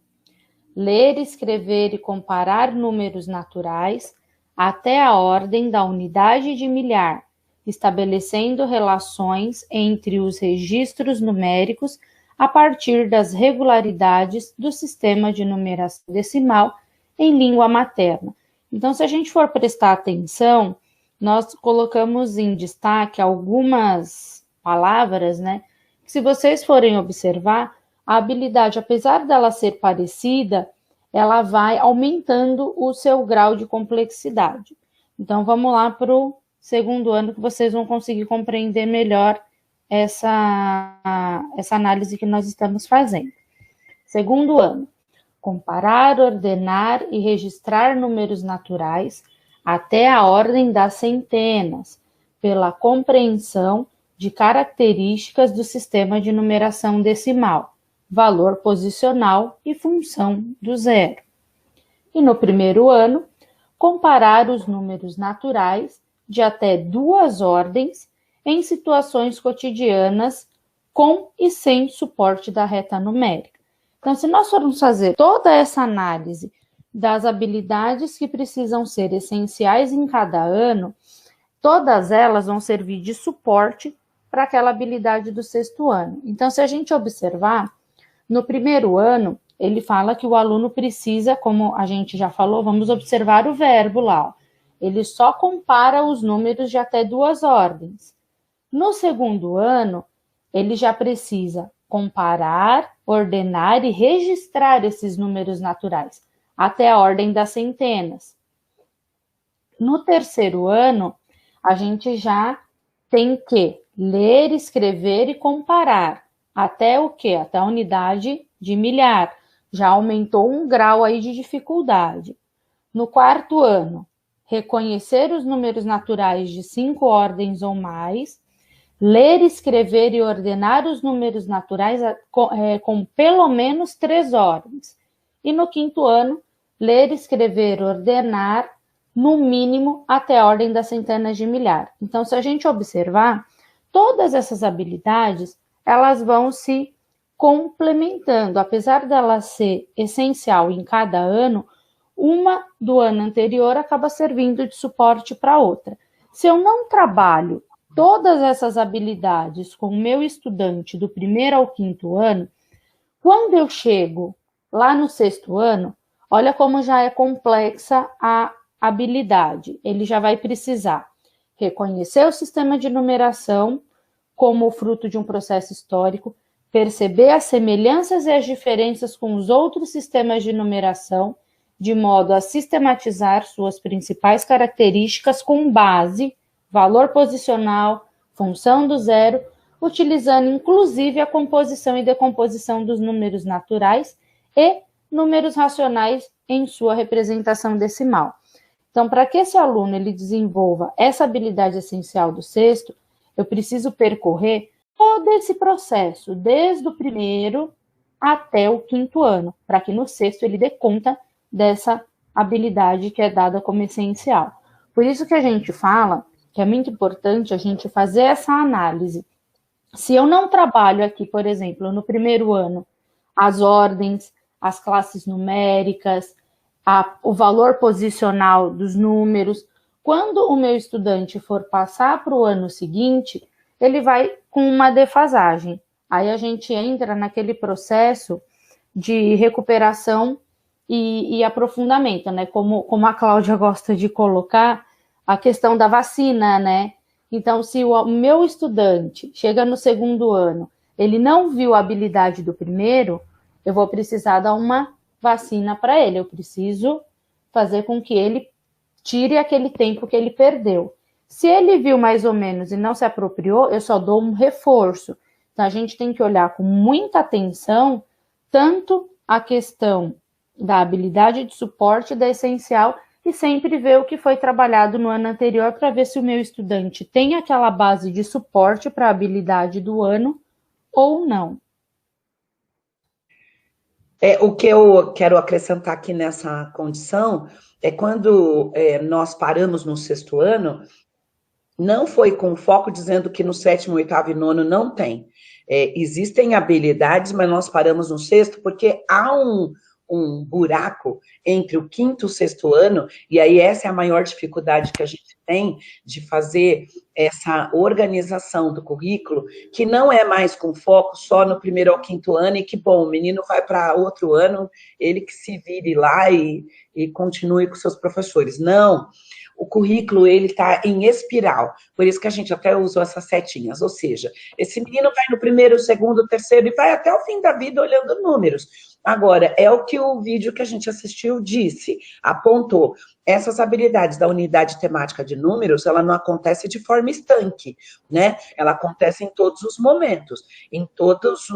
ler, escrever e comparar números naturais até a ordem da unidade de milhar, estabelecendo relações entre os registros numéricos a partir das regularidades do sistema de numeração decimal em língua materna. Então, se a gente for prestar atenção, nós colocamos em destaque algumas palavras, né? Que se vocês forem observar, a habilidade, apesar dela ser parecida, ela vai aumentando o seu grau de complexidade. Então, vamos lá para o 2º ano, que vocês vão conseguir compreender melhor essa análise que nós estamos fazendo. 2º ano, comparar, ordenar e registrar números naturais até a ordem das centenas, pela compreensão de características do sistema de numeração decimal, valor posicional e função do zero. E no 1º ano, comparar os números naturais de até 2 ordens em situações cotidianas com e sem suporte da reta numérica. Então, se nós formos fazer toda essa análise das habilidades que precisam ser essenciais em cada ano, todas elas vão servir de suporte para aquela habilidade do 6º ano. Então, se a gente observar, no 1º ano, ele fala que o aluno precisa, como a gente já falou, vamos observar o verbo lá, ó. Ele só compara os números de até 2 ordens. No 2º ano, ele já precisa comparar, ordenar e registrar esses números naturais, até a ordem das centenas. No 3º ano, a gente já tem que ler, escrever e comparar, até o quê? Até a unidade de milhar. Já aumentou um grau aí de dificuldade. No 4º ano, reconhecer os números naturais de 5 ordens ou mais, ler, escrever e ordenar os números naturais com pelo menos 3 ordens. E no 5º ano, ler, escrever, ordenar, no mínimo, até a ordem das centenas de milhar. Então, se a gente observar, todas essas habilidades, elas vão se complementando. Apesar dela ser essencial em cada ano, uma do ano anterior acaba servindo de suporte para outra. Se eu não trabalho todas essas habilidades com o meu estudante do 1º ao 5º ano, quando eu chego lá no 6º ano, olha como já é complexa a habilidade. Ele já vai precisar reconhecer o sistema de numeração como fruto de um processo histórico, perceber as semelhanças e as diferenças com os outros sistemas de numeração, de modo a sistematizar suas principais características com base, valor posicional, função do zero, utilizando inclusive a composição e decomposição dos números naturais e números racionais em sua representação decimal. Então, para que esse aluno ele desenvolva essa habilidade essencial do 6º, eu preciso percorrer todo esse processo, desde o 1º até o 5º ano, para que no 6º ele dê conta dessa habilidade que é dada como essencial. Por isso que a gente fala que é muito importante a gente fazer essa análise. Se eu não trabalho aqui, por exemplo, no 1º ano, as ordens, as classes numéricas, o valor posicional dos números, quando o meu estudante for passar para o ano seguinte, ele vai com uma defasagem. Aí a gente entra naquele processo de recuperação e aprofundamento, né? Como a Cláudia gosta de colocar, a questão da vacina, né? Então, se o meu estudante chega no segundo ano, ele não viu a habilidade do primeiro, eu vou precisar dar uma vacina para ele. Eu preciso fazer com que ele tire aquele tempo que ele perdeu. Se ele viu mais ou menos e não se apropriou, eu só dou um reforço. Então, a gente tem que olhar com muita atenção tanto a questão da habilidade de suporte da essencial e sempre ver o que foi trabalhado no ano anterior para ver se o meu estudante tem aquela base de suporte para a habilidade do ano ou não. O que eu quero acrescentar aqui nessa condição é quando nós paramos no sexto ano, não foi com foco dizendo que no sétimo, oitavo e nono não tem. Existem habilidades, mas nós paramos no sexto porque há um buraco entre o quinto e o sexto ano, e aí essa é a maior dificuldade que a gente tem de fazer essa organização do currículo, que não é mais com foco só no primeiro ao quinto ano, e que, bom, o menino vai para outro ano, ele que se vire lá e continue com seus professores. Não, o currículo, ele está em espiral, por isso que a gente até usou essas setinhas, ou seja, esse menino vai no primeiro, segundo, terceiro, e vai até o fim da vida olhando números. Agora, é o que o vídeo que a gente assistiu disse, apontou. Essas habilidades da unidade temática de números, ela não acontece de forma estanque, né? Ela acontece em todos os momentos, em todas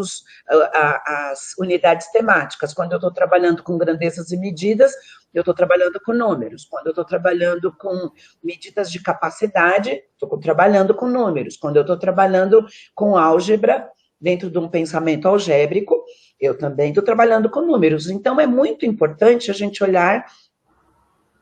as unidades temáticas. Quando eu estou trabalhando com grandezas e medidas, eu estou trabalhando com números. Quando eu estou trabalhando com medidas de capacidade, estou trabalhando com números. Quando eu estou trabalhando com álgebra, dentro de um pensamento algébrico, eu também estou trabalhando com números. Então, é muito importante a gente olhar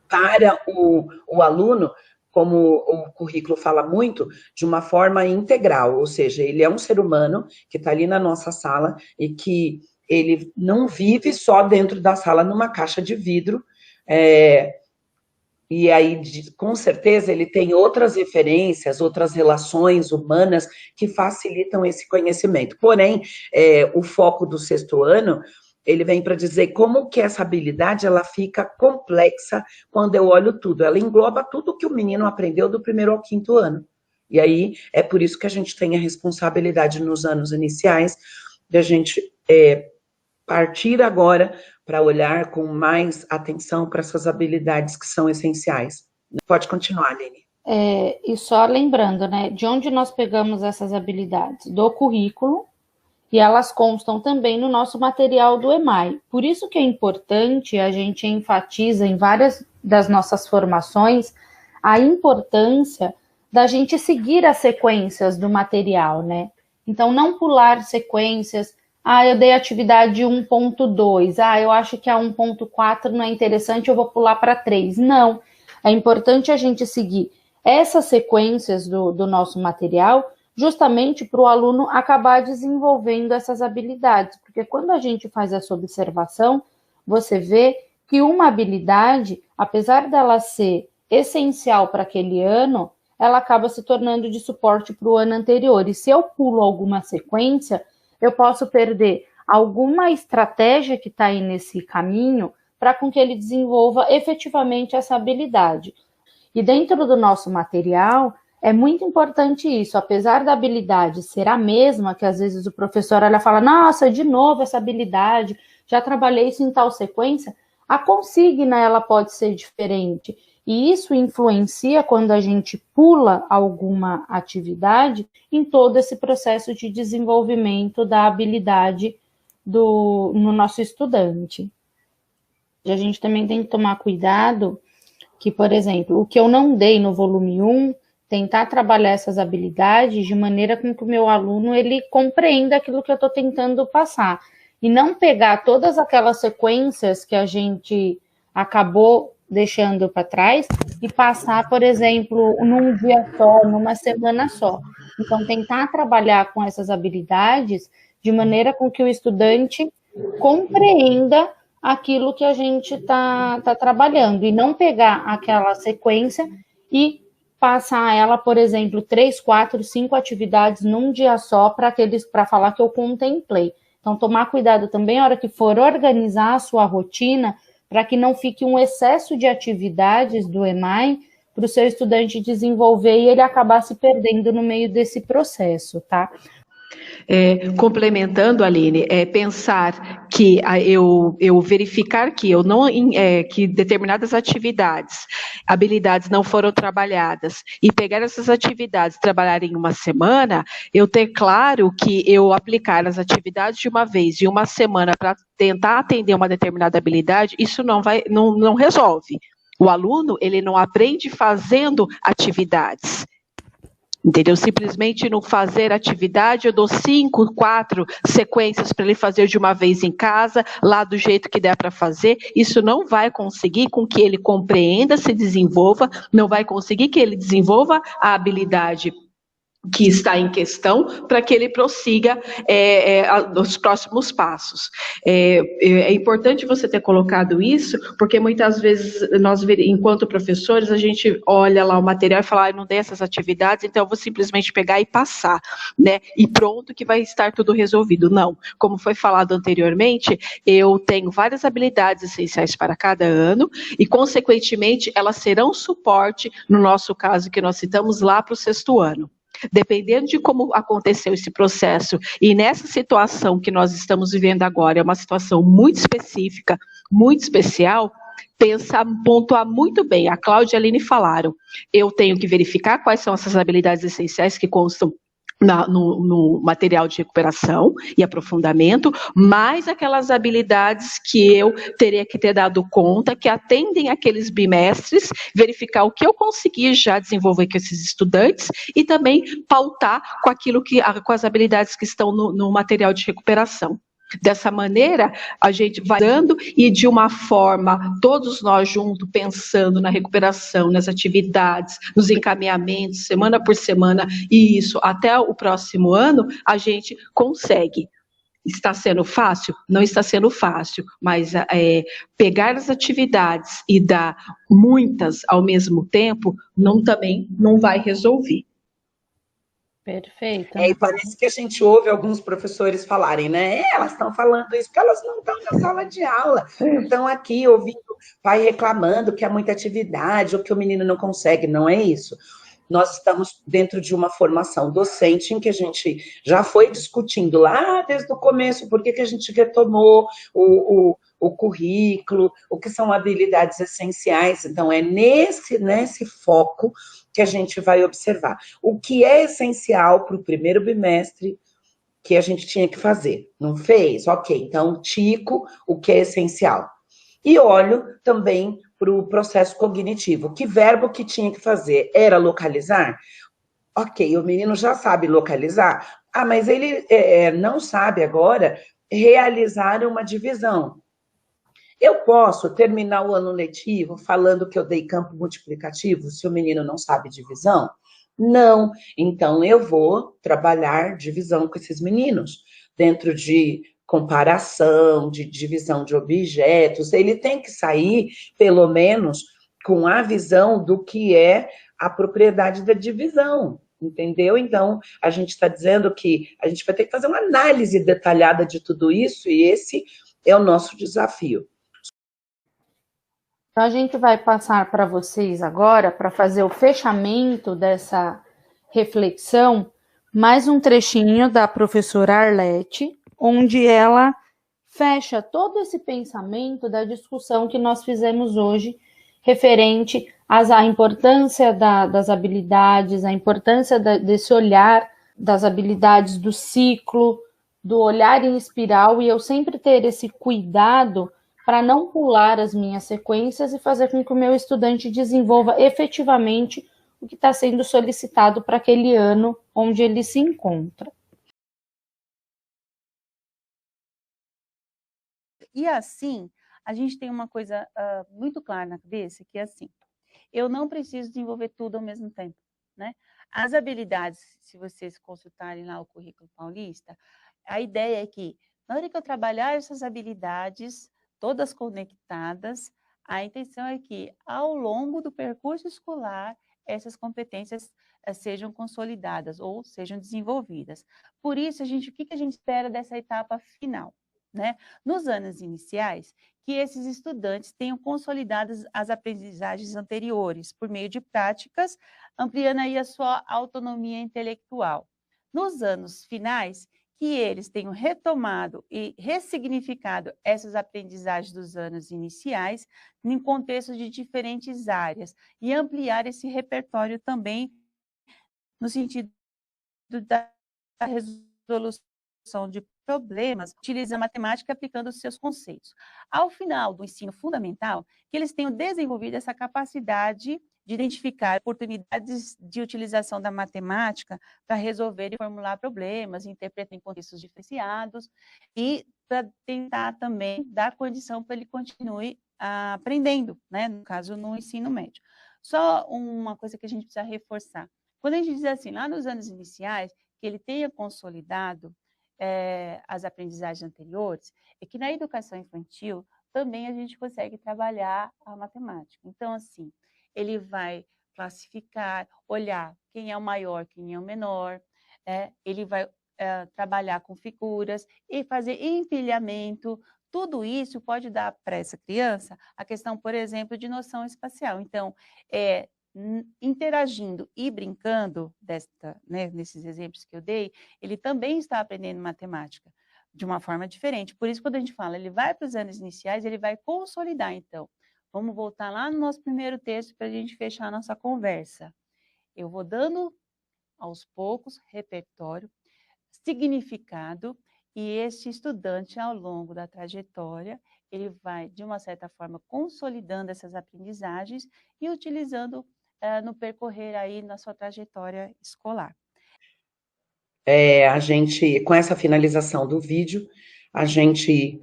para o aluno, como o currículo fala muito, de uma forma integral, ou seja, ele é um ser humano que está ali na nossa sala e que ele não vive só dentro da sala numa caixa de vidro, e aí, com certeza, ele tem outras referências, outras relações humanas que facilitam esse conhecimento. Porém, o foco do sexto ano, ele vem para dizer como que essa habilidade ela fica complexa quando eu olho tudo. Ela engloba tudo que o menino aprendeu do primeiro ao quinto ano. E aí, é por isso que a gente tem a responsabilidade nos anos iniciais de a gente partir agora para olhar com mais atenção para essas habilidades que são essenciais. Pode continuar, Aline. E só lembrando, né, de onde nós pegamos essas habilidades? Do currículo, e elas constam também no nosso material do EMAI. Por isso que é importante, a gente enfatiza em várias das nossas formações, a importância da gente seguir as sequências do material, né? Então, não pular sequências. Eu dei atividade 1.2, eu acho que a 1.4 não é interessante, eu vou pular para 3. Não, é importante a gente seguir essas sequências do nosso material, justamente para o aluno acabar desenvolvendo essas habilidades, porque quando a gente faz essa observação, você vê que uma habilidade, apesar dela ser essencial para aquele ano, ela acaba se tornando de suporte para o ano anterior, e se eu pulo alguma sequência, eu posso perder alguma estratégia que está aí nesse caminho para com que ele desenvolva efetivamente essa habilidade. E dentro do nosso material, é muito importante isso, apesar da habilidade ser a mesma, que às vezes o professor olha e fala, nossa, de novo essa habilidade, já trabalhei isso em tal sequência, a consigna ela pode ser diferente. E isso influencia quando a gente pula alguma atividade em todo esse processo de desenvolvimento da habilidade no nosso estudante. E a gente também tem que tomar cuidado que, por exemplo, o que eu não dei no volume 1, tentar trabalhar essas habilidades de maneira com que o meu aluno ele compreenda aquilo que eu estou tentando passar. E não pegar todas aquelas sequências que a gente acabou deixando para trás e passar, por exemplo, num dia só, numa semana só. Então, tentar trabalhar com essas habilidades de maneira com que o estudante compreenda aquilo que a gente está trabalhando e não pegar aquela sequência e passar ela, por exemplo, 3, 4, 5 atividades num dia só para falar que eu contemplei. Então, tomar cuidado também na hora que for organizar a sua rotina para que não fique um excesso de atividades do EMAI para o seu estudante desenvolver e ele acabar se perdendo no meio desse processo, tá? Complementando, Aline, pensar que eu verificar que eu não que determinadas habilidades não foram trabalhadas e pegar essas atividades, trabalhar em uma semana, eu ter claro que eu aplicar as atividades de uma vez em uma semana para tentar atender uma determinada habilidade, isso não resolve. O aluno, ele não aprende fazendo atividades. Entendeu? Simplesmente não fazer atividade, eu dou 5, 4 sequências para ele fazer de uma vez em casa, lá do jeito que der para fazer. Isso não vai conseguir com que ele compreenda, se desenvolva, não vai conseguir que ele desenvolva a habilidade que está em questão para que ele prossiga os próximos passos. É importante você ter colocado isso, porque muitas vezes nós, enquanto professores, a gente olha lá o material e fala, não dei essas atividades, então eu vou simplesmente pegar e passar, né? E pronto que vai estar tudo resolvido. Não, como foi falado anteriormente, eu tenho várias habilidades essenciais para cada ano e, consequentemente, elas serão suporte, no nosso caso que nós citamos, lá para o 6º ano. Dependendo de como aconteceu esse processo, e nessa situação que nós estamos vivendo agora, é uma situação muito específica, muito especial, pontuar muito bem, a Cláudia e a Aline falaram, eu tenho que verificar quais são essas habilidades essenciais que constam no material de recuperação e aprofundamento, mais aquelas habilidades que eu teria que ter dado conta, que atendem aqueles bimestres, verificar o que eu consegui já desenvolver com esses estudantes e também pautar com as habilidades que estão no material de recuperação. Dessa maneira, a gente vai dando e de uma forma, todos nós juntos, pensando na recuperação, nas atividades, nos encaminhamentos, semana por semana, e isso até o próximo ano, a gente consegue. Está sendo fácil? Não está sendo fácil, mas pegar as atividades e dar muitas ao mesmo tempo, também não vai resolver. Perfeito. E parece que a gente ouve alguns professores falarem, né? Elas estão falando isso porque elas não estão na sala de aula, estão aqui ouvindo pai reclamando que há muita atividade ou que o menino não consegue. Não é isso. Nós estamos dentro de uma formação docente em que a gente já foi discutindo lá desde o começo por que a gente retomou o currículo, o que são habilidades essenciais. Então, é nesse foco que a gente vai observar. O que é essencial para o primeiro bimestre que a gente tinha que fazer. Não fez? Ok, então tico o que é essencial. E olho também para o processo cognitivo. Que verbo que tinha que fazer? Era localizar? Ok, o menino já sabe localizar. Ah, mas ele não sabe agora realizar uma divisão. Eu posso terminar o ano letivo falando que eu dei campo multiplicativo se o menino não sabe divisão? Não. Então, eu vou trabalhar divisão com esses meninos, dentro de comparação, de divisão de objetos. Ele tem que sair, pelo menos, com a visão do que é a propriedade da divisão, entendeu? Então, a gente está dizendo que a gente vai ter que fazer uma análise detalhada de tudo isso, e esse é o nosso desafio. Então, a gente vai passar para vocês agora, para fazer o fechamento dessa reflexão, mais um trechinho da professora Arlete, onde ela fecha todo esse pensamento da discussão que nós fizemos hoje, referente à importância das habilidades, a importância desse olhar das habilidades do ciclo, do olhar em espiral, e eu sempre ter esse cuidado para não pular as minhas sequências e fazer com que o meu estudante desenvolva efetivamente o que está sendo solicitado para aquele ano onde ele se encontra. E assim, a gente tem uma coisa muito clara na cabeça, que é assim, eu não preciso desenvolver tudo ao mesmo tempo, né? As habilidades, se vocês consultarem lá o currículo paulista, a ideia é que, na hora que eu trabalhar essas habilidades, todas conectadas, a intenção é que, ao longo do percurso escolar, essas competências sejam consolidadas ou sejam desenvolvidas. Por isso, o que a gente espera dessa etapa final, né? Nos anos iniciais, que esses estudantes tenham consolidado as aprendizagens anteriores por meio de práticas, ampliando aí a sua autonomia intelectual. Nos anos finais, que eles tenham retomado e ressignificado essas aprendizagens dos anos iniciais em contexto de diferentes áreas e ampliar esse repertório também no sentido da resolução de problemas, utilizando a matemática e aplicando os seus conceitos. Ao final do ensino fundamental, que eles tenham desenvolvido essa capacidade de identificar oportunidades de utilização da matemática para resolver e formular problemas, interpretar em contextos diferenciados e para tentar também dar condição para ele continue aprendendo, né? No caso, no ensino médio. Só uma coisa que a gente precisa reforçar. Quando a gente diz assim, lá nos anos iniciais, que ele tenha consolidado as aprendizagens anteriores, é que na educação infantil também a gente consegue trabalhar a matemática. Então, assim, ele vai classificar, olhar quem é o maior, quem é o menor, ele vai trabalhar com figuras e fazer empilhamento. Tudo isso pode dar para essa criança a questão, por exemplo, de noção espacial. Então, interagindo e brincando, nesses exemplos que eu dei, ele também está aprendendo matemática de uma forma diferente. Por isso, quando a gente fala, ele vai para os anos iniciais, ele vai consolidar, então. Vamos voltar lá no nosso primeiro texto para a gente fechar a nossa conversa. Eu vou dando, aos poucos, repertório, significado, e este estudante, ao longo da trajetória, ele vai, de uma certa forma, consolidando essas aprendizagens e utilizando no percorrer aí na sua trajetória escolar. A gente, com essa finalização do vídeo, a gente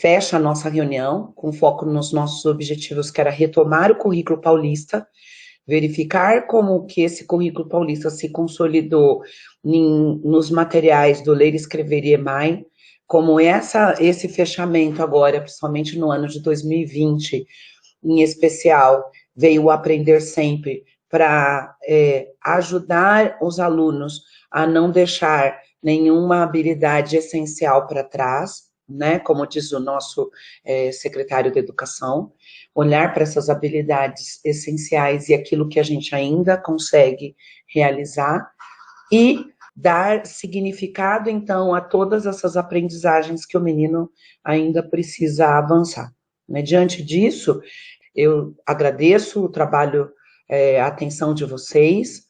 fecha a nossa reunião com foco nos nossos objetivos, que era retomar o currículo paulista, verificar como que esse currículo paulista se consolidou nos materiais do Ler, Escrever e EMAI, como esse fechamento agora, principalmente no ano de 2020, em especial, veio o Aprender Sempre para ajudar os alunos a não deixar nenhuma habilidade essencial para trás, né? Como diz o nosso secretário de Educação, olhar para essas habilidades essenciais e aquilo que a gente ainda consegue realizar e dar significado, então, a todas essas aprendizagens que o menino ainda precisa avançar. Diante disso, eu agradeço o trabalho, a atenção de vocês,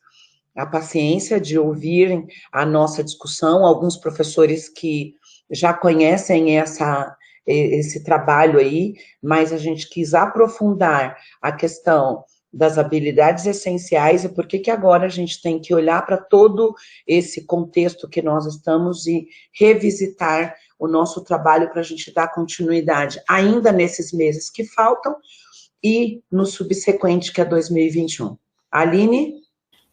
a paciência de ouvirem a nossa discussão, alguns professores que já conhecem esse trabalho aí, mas a gente quis aprofundar a questão das habilidades essenciais e por que agora a gente tem que olhar para todo esse contexto que nós estamos e revisitar o nosso trabalho para a gente dar continuidade ainda nesses meses que faltam e no subsequente, que é 2021. Aline?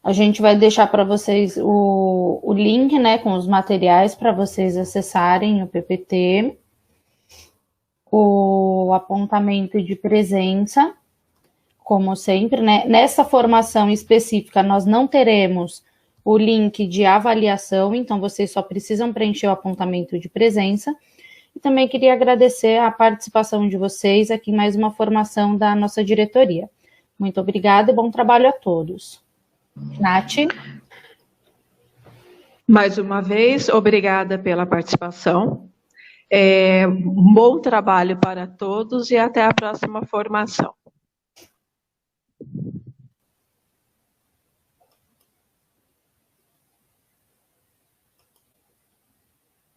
A gente vai deixar para vocês o link, né, com os materiais para vocês acessarem o PPT, o apontamento de presença, como sempre, né? Nessa formação específica, nós não teremos o link de avaliação, então vocês só precisam preencher o apontamento de presença. E também queria agradecer a participação de vocês aqui em mais uma formação da nossa diretoria. Muito obrigada e bom trabalho a todos. Nath? Mais uma vez, obrigada pela participação. Bom trabalho para todos e até a próxima formação.